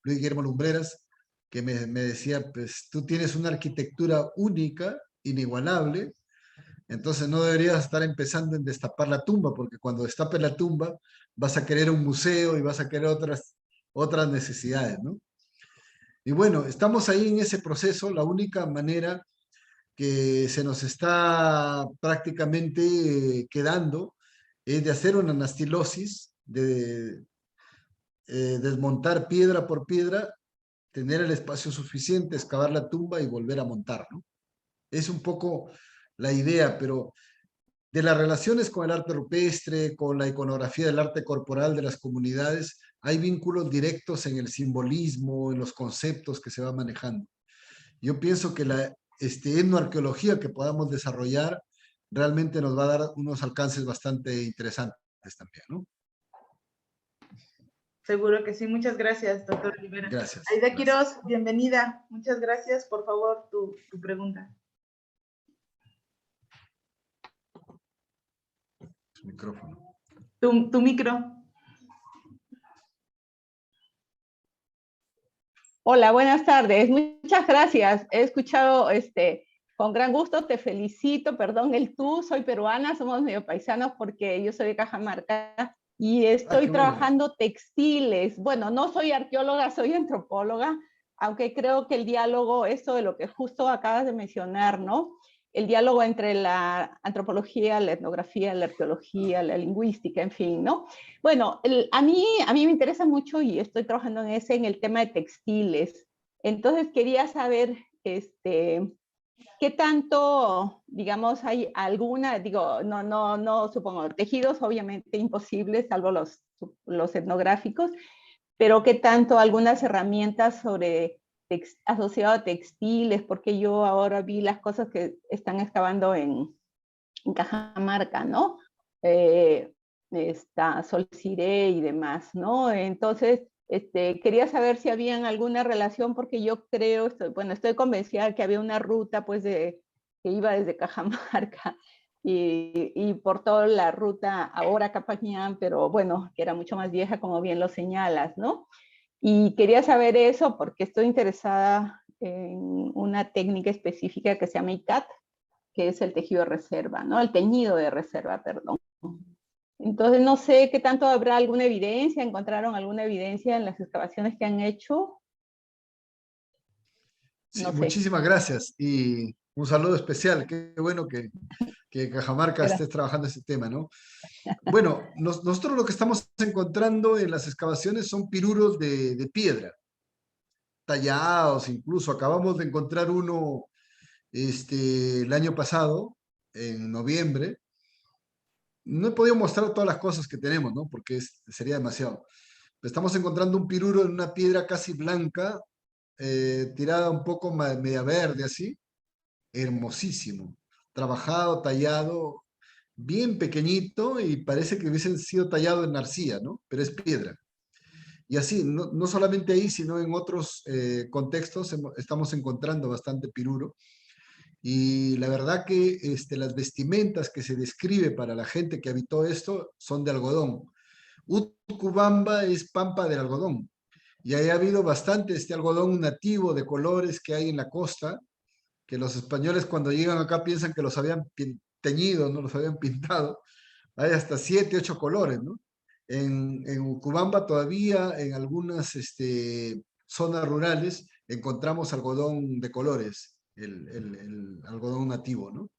Luis Guillermo Lumbreras, que me decía, pues tú tienes una arquitectura única, inigualable, entonces no deberías estar empezando en destapar la tumba, porque cuando destapes la tumba vas a querer un museo y vas a querer otras necesidades, ¿no? Y bueno, estamos ahí en ese proceso. La única manera que se nos está prácticamente quedando es de hacer una anastilosis, de desmontar piedra por piedra, tener el espacio suficiente, excavar la tumba y volver a montar, ¿no? Es un poco la idea, pero de las relaciones con el arte rupestre, con la iconografía del arte corporal de las comunidades, hay vínculos directos en el simbolismo, en los conceptos que se va manejando. Yo pienso que la etnoarqueología que podamos desarrollar realmente nos va a dar unos alcances bastante interesantes también, ¿no? Seguro que sí. Muchas gracias, doctor Olivera. Gracias. Aida Gracias. Quiroz, bienvenida. Muchas gracias. Por favor, tu pregunta. Su micrófono. Tu micro. Hola, buenas tardes. Muchas gracias. He escuchado con gran gusto, te felicito, perdón el tú, soy peruana, somos medio paisanos porque yo soy de Cajamarca y estoy qué bueno. trabajando textiles. Bueno, no soy arqueóloga, soy antropóloga, aunque creo que el diálogo, esto de lo que justo acabas de mencionar, ¿no? El diálogo entre la antropología, la etnografía, la arqueología, la lingüística, en fin, ¿no? Bueno, a mí me interesa mucho y estoy trabajando en el tema de textiles. Entonces quería saber, ¿qué tanto, digamos, hay alguna, digo, no supongo, tejidos obviamente imposibles, salvo los etnográficos, pero qué tanto algunas herramientas sobre asociado a textiles, porque yo ahora vi las cosas que están excavando en Cajamarca, ¿no? Está Sol Siré y demás, ¿no? Entonces, quería saber si habían alguna relación, porque yo creo, estoy convencida que había una ruta, pues, que iba desde Cajamarca y por toda la ruta ahora Capañán, pero bueno, que era mucho más vieja, como bien lo señalas, ¿no? Y quería saber eso porque estoy interesada en una técnica específica que se llama ICAT, que es el tejido de reserva, ¿no? El teñido de reserva, perdón. Entonces, no sé qué tanto habrá alguna evidencia, ¿encontraron alguna evidencia en las excavaciones que han hecho? Sí, No sé. muchísimas gracias y un saludo especial. Qué bueno que Cajamarca esté trabajando ese tema, ¿no? Bueno, nosotros lo que estamos encontrando en las excavaciones son piruros de piedra, tallados incluso. Acabamos de encontrar uno el año pasado, en noviembre. No he podido mostrar todas las cosas que tenemos, ¿no? Porque sería demasiado. Estamos encontrando un piruro en una piedra casi blanca, tirada un poco media verde, así. Hermosísimo. Trabajado, tallado, bien pequeñito y parece que hubiesen sido tallado en arcilla, ¿no? Pero es piedra. Y así, no solamente ahí, sino en otros contextos estamos encontrando bastante piruro. Y la verdad que las vestimentas que se describe para la gente que habitó esto son de algodón. Utcubamba es pampa del algodón. Y ahí ha habido bastante este algodón nativo de colores que hay en la costa, que los españoles cuando llegan acá piensan que los habían teñido, no los habían pintado. Hay hasta 7, 8 colores, ¿no? En Ucubamba todavía, en algunas zonas rurales, encontramos algodón de colores, el algodón nativo, ¿no?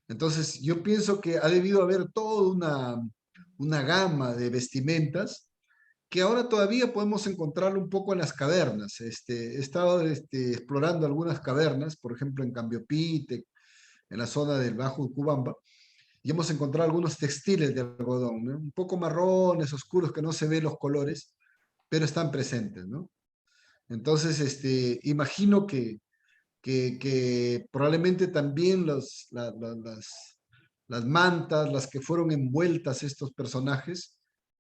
Entonces, yo pienso que ha debido haber toda una gama de vestimentas que ahora todavía podemos encontrarlo un poco en las cavernas. He estado explorando algunas cavernas, por ejemplo en Cambiopite, en la zona del Bajo Ucubamba, y hemos encontrado algunos textiles de algodón, ¿no? Un poco marrones, oscuros, que no se ven los colores, pero están presentes, ¿no? Entonces, imagino que probablemente también las mantas, las que fueron envueltas estos personajes,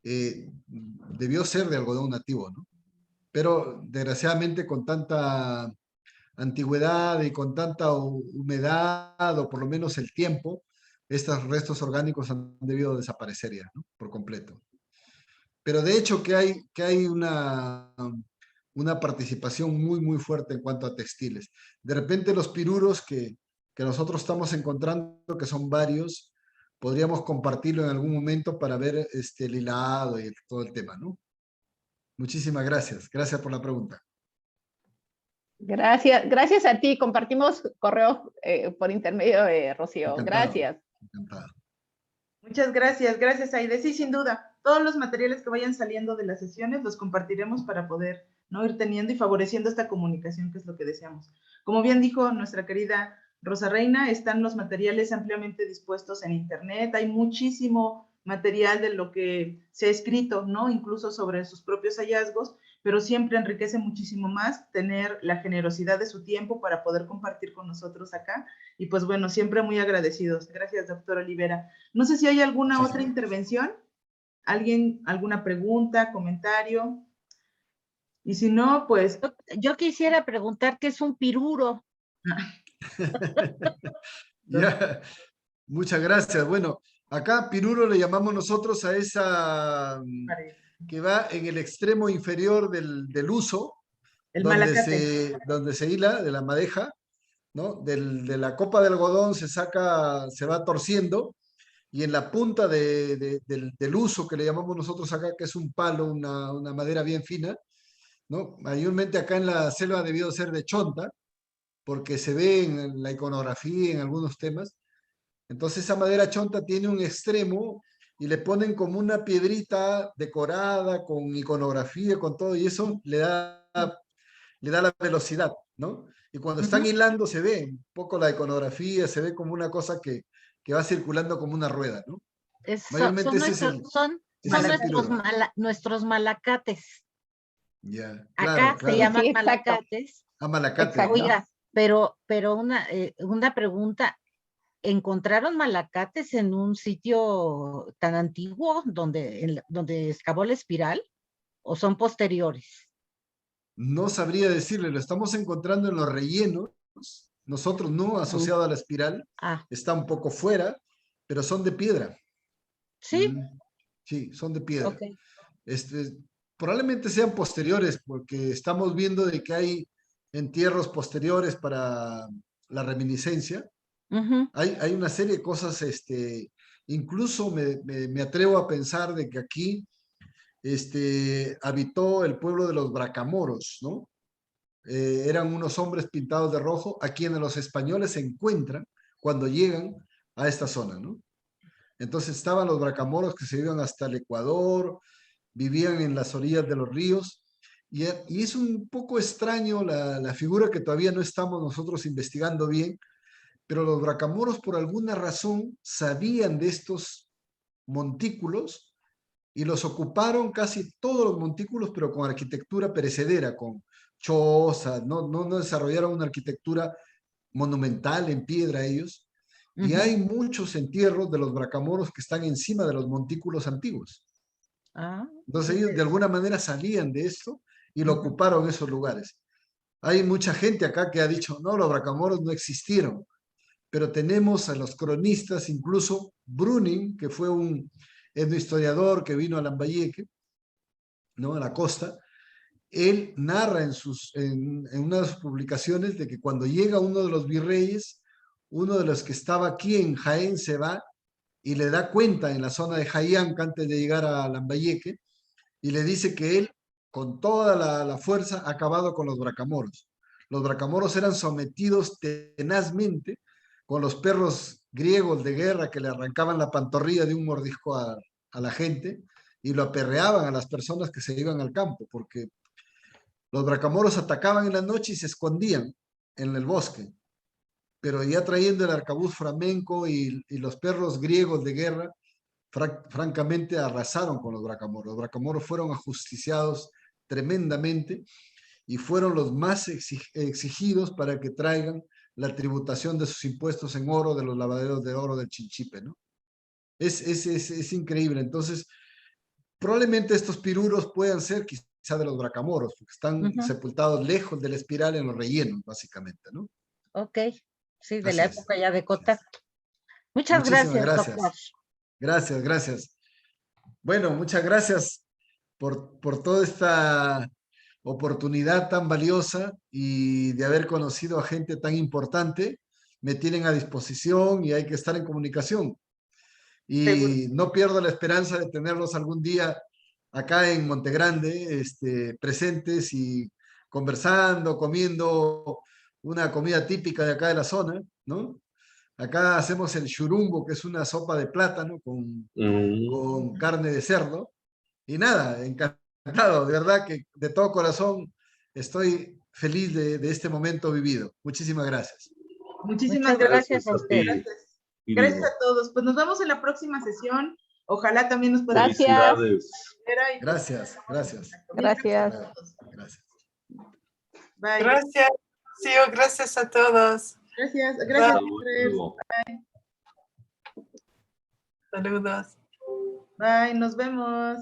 debió ser de algodón nativo, ¿no? Pero desgraciadamente con tanta antigüedad y con tanta humedad, o por lo menos el tiempo, estos restos orgánicos han debido desaparecer ya, ¿no? Por completo. Pero de hecho que hay una participación muy, muy fuerte en cuanto a textiles. De repente los piruros que nosotros estamos encontrando, que son varios, podríamos compartirlo en algún momento para ver el hilado y todo el tema, ¿no? Muchísimas gracias. Gracias por la pregunta. Gracias a ti. Compartimos correos por intermedio de Rocío. Encantado. Gracias. Encantado. Muchas gracias Aide. Sí, sin duda, todos los materiales que vayan saliendo de las sesiones los compartiremos para poder, ¿no?, ir teniendo y favoreciendo esta comunicación, que es lo que deseamos. Como bien dijo nuestra querida Rosa Reina, están los materiales ampliamente dispuestos en internet, hay muchísimo material de lo que se ha escrito, ¿no?, incluso sobre sus propios hallazgos, pero siempre enriquece muchísimo más tener la generosidad de su tiempo para poder compartir con nosotros acá. Y pues bueno, siempre muy agradecidos. Gracias, doctor Olivera. No sé si hay alguna otra intervención, alguien, alguna pregunta, comentario. Y si no, pues... Yo quisiera preguntar qué es un piruro. Ya, muchas gracias. Bueno, acá piruro le llamamos nosotros a esa que va en el extremo inferior del uso, El malacate. donde se hila de la madeja, ¿no? De la copa de algodón se saca, se va torciendo, y en la punta del uso que le llamamos nosotros acá, que es un palo, una madera bien fina, ¿no? Mayormente acá en la selva ha debido ser de chonta, porque se ve en la iconografía, en algunos temas. Entonces esa madera chonta tiene un extremo y le ponen como una piedrita decorada con iconografía, con todo, y eso le da la velocidad, ¿no? Y cuando están hilando se ve un poco la iconografía, se ve como una cosa que va circulando como una rueda, ¿no? Mayormente ese es el... Son nuestros malacates. Ya, Acá claro, se claro. llaman Sí, exacto. malacates. Ah, malacate. Exacto. Oiga, pero una pregunta. ¿Encontraron malacates en un sitio tan antiguo donde excavó la espiral o son posteriores? No sabría decirle, lo estamos encontrando en los rellenos. Nosotros no asociado a la espiral, Ah, está un poco fuera, pero son de piedra. sí, Sí, son de piedra. ok. Probablemente sean posteriores, porque estamos viendo de que hay entierros posteriores para la reminiscencia. Ujú. Hay una serie de cosas, incluso me atrevo a pensar de que aquí habitó el pueblo de los Bracamoros, ¿no? Eran unos hombres pintados de rojo a quienes los españoles se encuentran cuando llegan a esta zona, ¿no? Entonces estaban los Bracamoros que se iban hasta el Ecuador, vivían en las orillas de los ríos, y es un poco extraño la figura que todavía no estamos nosotros investigando bien, pero los Bracamoros por alguna razón sabían de estos montículos y los ocuparon casi todos los montículos, pero con arquitectura perecedera, con chozas, no desarrollaron una arquitectura monumental en piedra ellos, y Ujú. hay muchos entierros de los Bracamoros que están encima de los montículos antiguos. Ah, Entonces ellos de alguna interesante. manera salían de esto y lo Ujú. ocuparon esos lugares. Hay mucha gente acá que ha dicho, no, los Bracamoros no existieron, pero tenemos a los cronistas, incluso Bruning, que fue un etnohistoriador que vino a Lambayeque, ¿no? A la costa. Él narra en una de sus publicaciones de que cuando llega uno de los virreyes, uno de los que estaba aquí en Jaén se va y le da cuenta en la zona de Jayanca antes de llegar a Lambayeque, y le dice que él, con toda la fuerza, ha acabado con los Bracamoros. Los Bracamoros eran sometidos tenazmente con los perros griegos de guerra que le arrancaban la pantorrilla de un mordisco a la gente y lo aperreaban a las personas que se iban al campo, porque los Bracamoros atacaban en la noche y se escondían en el bosque, pero ya trayendo el arcabuz flamenco y los perros griegos de guerra, francamente arrasaron con los Bracamoros. Los Bracamoros fueron ajusticiados tremendamente y fueron los más exigidos para que traigan la tributación de sus impuestos en oro de los lavaderos de oro del Chinchipe, ¿no? Es increíble. Entonces, probablemente estos piruros puedan ser quizá de los Bracamoros, porque están Ujú. sepultados lejos de la espiral en los rellenos, básicamente, ¿no? Ok, sí, de la Así es. época ya de Así es. contacto. Muchas Muchísimas gracias, doctor. gracias. Gracias, gracias. Bueno, muchas gracias por toda esta oportunidad tan valiosa y de haber conocido a gente tan importante. Me tienen a disposición y hay que estar en comunicación. Seguro. Y no pierdo la esperanza de tenerlos algún día acá en Montegrande, presentes y conversando, comiendo una comida típica de acá de la zona, ¿no? Acá hacemos el churumbo, que es una sopa de plátano con Mm. carne de cerdo. Y nada, encantado, de verdad que de todo corazón estoy feliz de este momento vivido. Muchísimas gracias. Muchísimas Muchas gracias. gracias Gracias a a usted. ti, Gracias. Gracias Irino. a todos. Pues nos vemos en la próxima sesión. Ojalá también nos puedan Gracias. Felicidades. ver y pues, Gracias, estamos en gracias. contacto. Mil Gracias. gracias a todos. Gracias. Bye. Gracias, Rocío, gracias a todos. Gracias. Hasta Gracias, luego. Andrés. Saludos. Bye. Nos vemos.